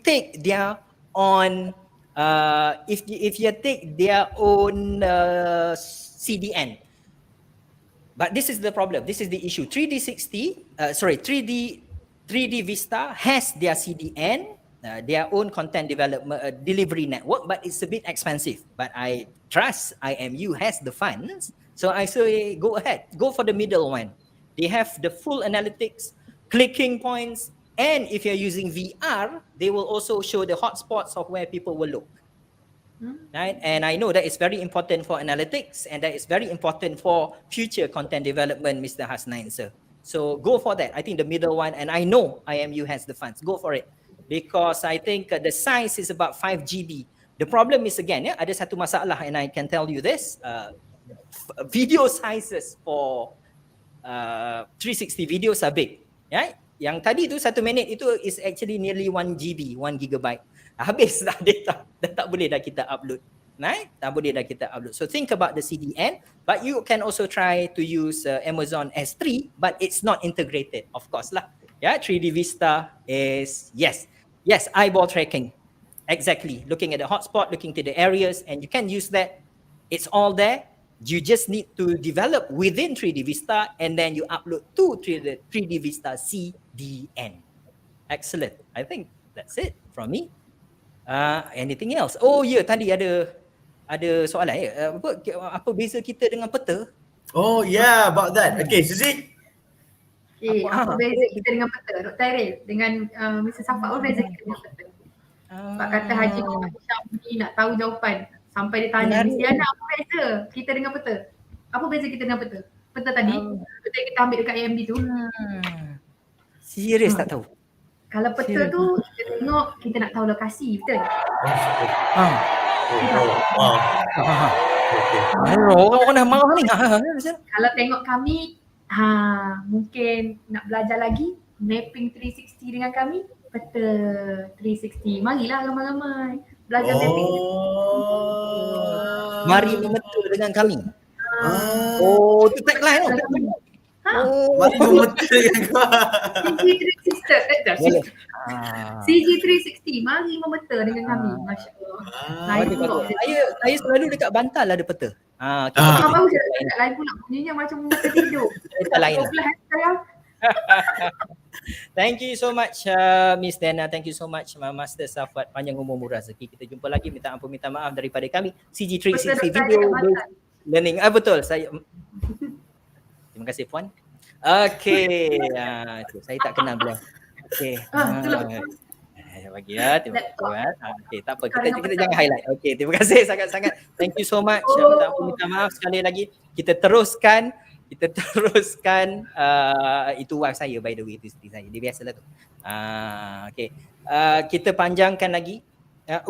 take their own if you take their own CDN. But this is the problem. This is the issue. 3D Vista has their CDN, their own content development delivery network, but it's a bit expensive. But I trust IMU has the funds, so I say go ahead, go for the middle one. They have the full analytics, clicking points, and if you're using VR, they will also show the hotspots of where people will look. Right? And I know that is very important for analytics, and that is very important for future content development, Mr. Hasnain, sir. So go for that. I think the middle one, and I know IMU has the funds. Go for it. Because I think the size is about 5 GB. The problem is again, ada satu masalah, and I can tell you this, video sizes for 360 videos are big. Right? Yang tadi tu 1 minit itu is actually nearly 1 GB, 1 gigabyte. Habis dah data, dah tak boleh dah kita upload. Right? Tak boleh dah kita upload. So think about the CDN, but you can also try to use Amazon S3, but it's not integrated, of course lah. Yeah, 3D Vista is, yes, eyeball tracking. Exactly. Looking at the hotspot, looking to the areas, and you can use that. It's all there. You just need to develop within 3D Vista, and then you upload to 3D Vista CDN. Excellent. I think that's it from me. Anything else? Oh ya, tadi ada soalan ya. Apa beza kita dengan peta? Oh yeah, about that. Okay, Suzie. Okay, apa Apa? beza kita dengan peta? Dr. Airil dengan Mr. Safwat, apa beza kita dengan peta? Sebab kata Haji Muhammad Syamli nak tahu jawapan. Sampai dia tanya, Menarik. Dianna, apa beza kita dengan peta? Apa beza kita dengan peta? Peta tadi, peta yang kita ambil dekat AMB tu. Serius tak tahu. Kalau peta tu, kita tengok, kita nak tahu lokasi, betul? Wow. Orang dah marah ni. Kalau tengok kami, mungkin nak belajar lagi mapping 360 dengan kami, peta 360. Marilah ramai-ramai belajar mapping. Mari memeta dengan kami. Oh, itu tagline tu. Mari memeta dengan kami. CG360, mari memeta dengan kami. Masya Allah. Saya selalu dekat Bantal ada peta. Baru je dekat lain pula, bunyinya macam memeta tidur. Dekat lain lah. Sekarang. Thank you so much Miss Dianna. Thank you so much Master Safwat. Panjang umur murah rezeki. Kita jumpa lagi. Minta ampun, minta maaf daripada kami CG360 Video Learning. Betul. Terima kasih Puan. Okay. Saya tak kenal beliau. Okay. Bagi terima kasih. Okay, tak apa. Kita jangan highlight. Okay, terima kasih sangat-sangat. Thank you so much. Minta ampun, minta maaf sekali lagi. Kita teruskan itu wife saya by the way, itu isteri saya. Dia biasalah tu. Okay. Kita panjangkan lagi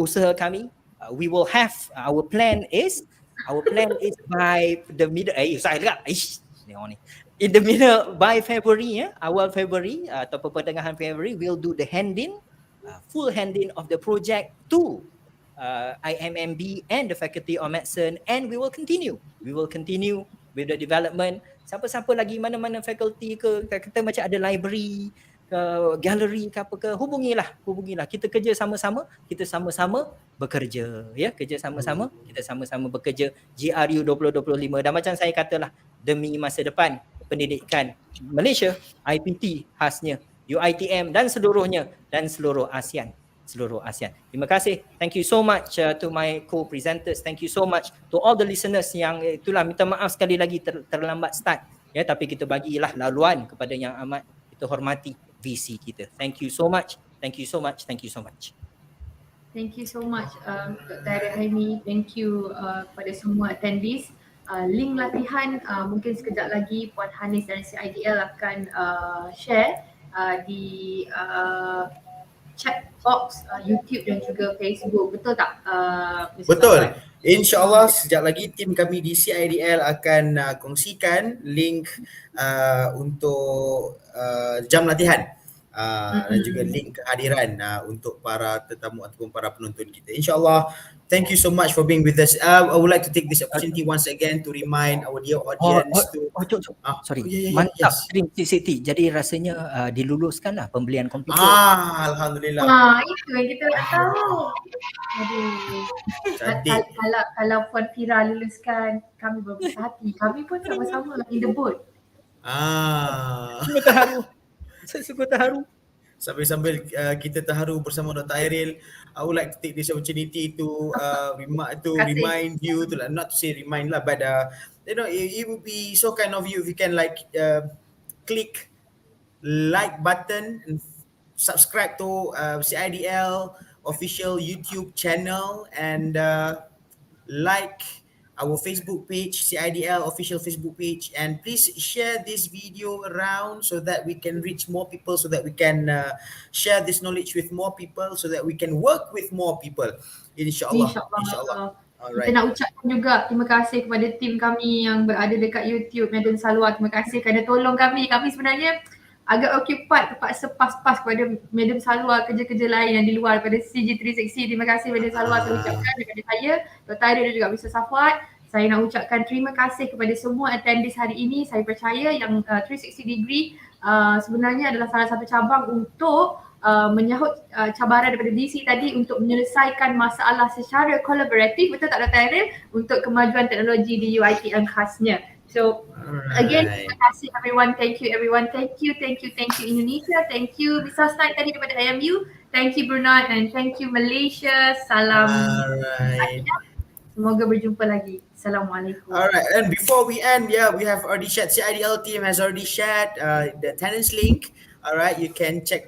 usaha kami. We will have our plan is by the middle saya dekat. Tengok ni. In the middle by February awal February atau pertengahan February, we'll do the full hand-in of the project to IMMB and the Faculty of Medicine, and we will continue with the development. Siapa-siapa lagi mana-mana faculty ke, kita macam ada library ke, gallery ke apa ke, hubungilah. Kita kerja sama-sama, kita sama-sama bekerja kita sama-sama bekerja. GRU 2025, dan macam saya katalah, demi masa depan pendidikan Malaysia, IPT khasnya, UiTM dan seluruhnya, dan seluruh ASEAN. Terima kasih. Thank you so much to my co-presenters. Thank you so much to all the listeners yang itulah, minta maaf sekali lagi terlambat start tapi kita bagilah laluan kepada yang amat kita hormati VC kita. Thank you so much. Thank you so much Dr. Airil Haimi. Thank you kepada semua attendees. Link latihan mungkin sekejap lagi Puan Hanis dan CIDL akan share di chat box YouTube dan juga Facebook. Betul tak? Betul. InsyaAllah sekejap lagi tim kami di CIDL akan kongsikan link untuk jam latihan dan juga link kehadiran untuk para tetamu ataupun para penonton kita. InsyaAllah. Thank you so much for being with us. I would like to take this opportunity once again to remind our dear audience mantap Stream 360. Jadi rasanya diluluskan lah pembelian komputer. Alhamdulillah. Itu yang kita nak tahu. Kalau Puan Fira luluskan, kami berbesar hati. Kami pun sama-sama in the boat. Sungguh terharu. Sambil kita terharu bersama Dr. Airil, I would like to take this opportunity to remind you, not to say remind lah, but it would be so kind of you if you can click like button and subscribe to CIDL official YouTube channel, and like our Facebook page, CIDL official Facebook page, and please share this video around so that we can reach more people, so that we can share this knowledge with more people, so that we can work with more people. InsyaAllah. Kita nak ucapkan juga terima kasih kepada tim kami yang berada dekat YouTube, Madam Salwa. Terima kasih kerana tolong kami. Kami sebenarnya agak occupied, terpaksa pas-pas kepada Madam Salwa, kerja-kerja lain yang di luar daripada CG360. Terima kasih Madam Salwa, saya ucapkan daripada saya, Dr. Airil dan juga Mr. Safwat. Saya nak ucapkan terima kasih kepada semua attendees hari ini. Saya percaya yang 360 degree sebenarnya adalah salah satu cabang untuk menyahut cabaran daripada DC tadi untuk menyelesaikan masalah secara kolaboratif, betul tak Dr. Airil? Untuk kemajuan teknologi di UiTM khasnya. So again, Alright. terima kasih everyone. Thank you everyone. Thank you Indonesia. Thank you Vista Night tadi daripada IMU. Thank you Brunei and thank you Malaysia. Salam. Alright. Semoga berjumpa lagi. Assalamualaikum. Alright, and before we end, yeah, we have already shared, CIDL team has already shared the attendance link. Alright, you can check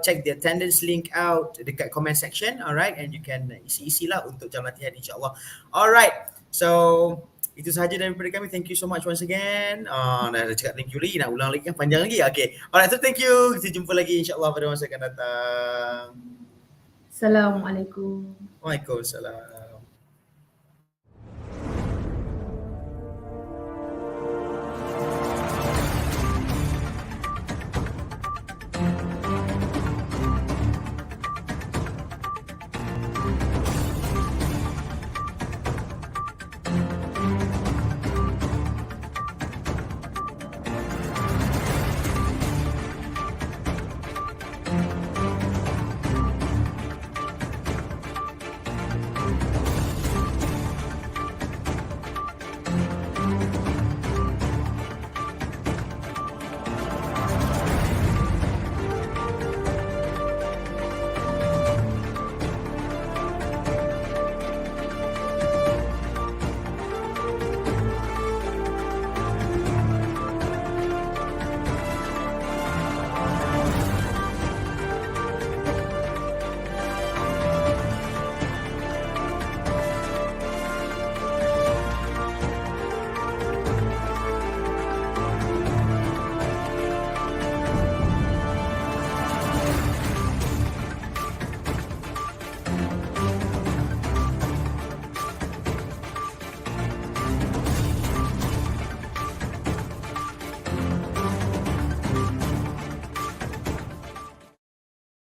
check the attendance link out dekat comment section. Alright, and you can isi lah untuk jam latihan insyaAllah. Alright, so itu sahaja daripada kami. Thank you so much once again. Dah cakap thank you lagi, nak ulang lagi kan panjang lagi. Okay, alright, so thank you. Kita jumpa lagi insyaAllah pada masa akan datang. Assalamualaikum. Waalaikumsalam.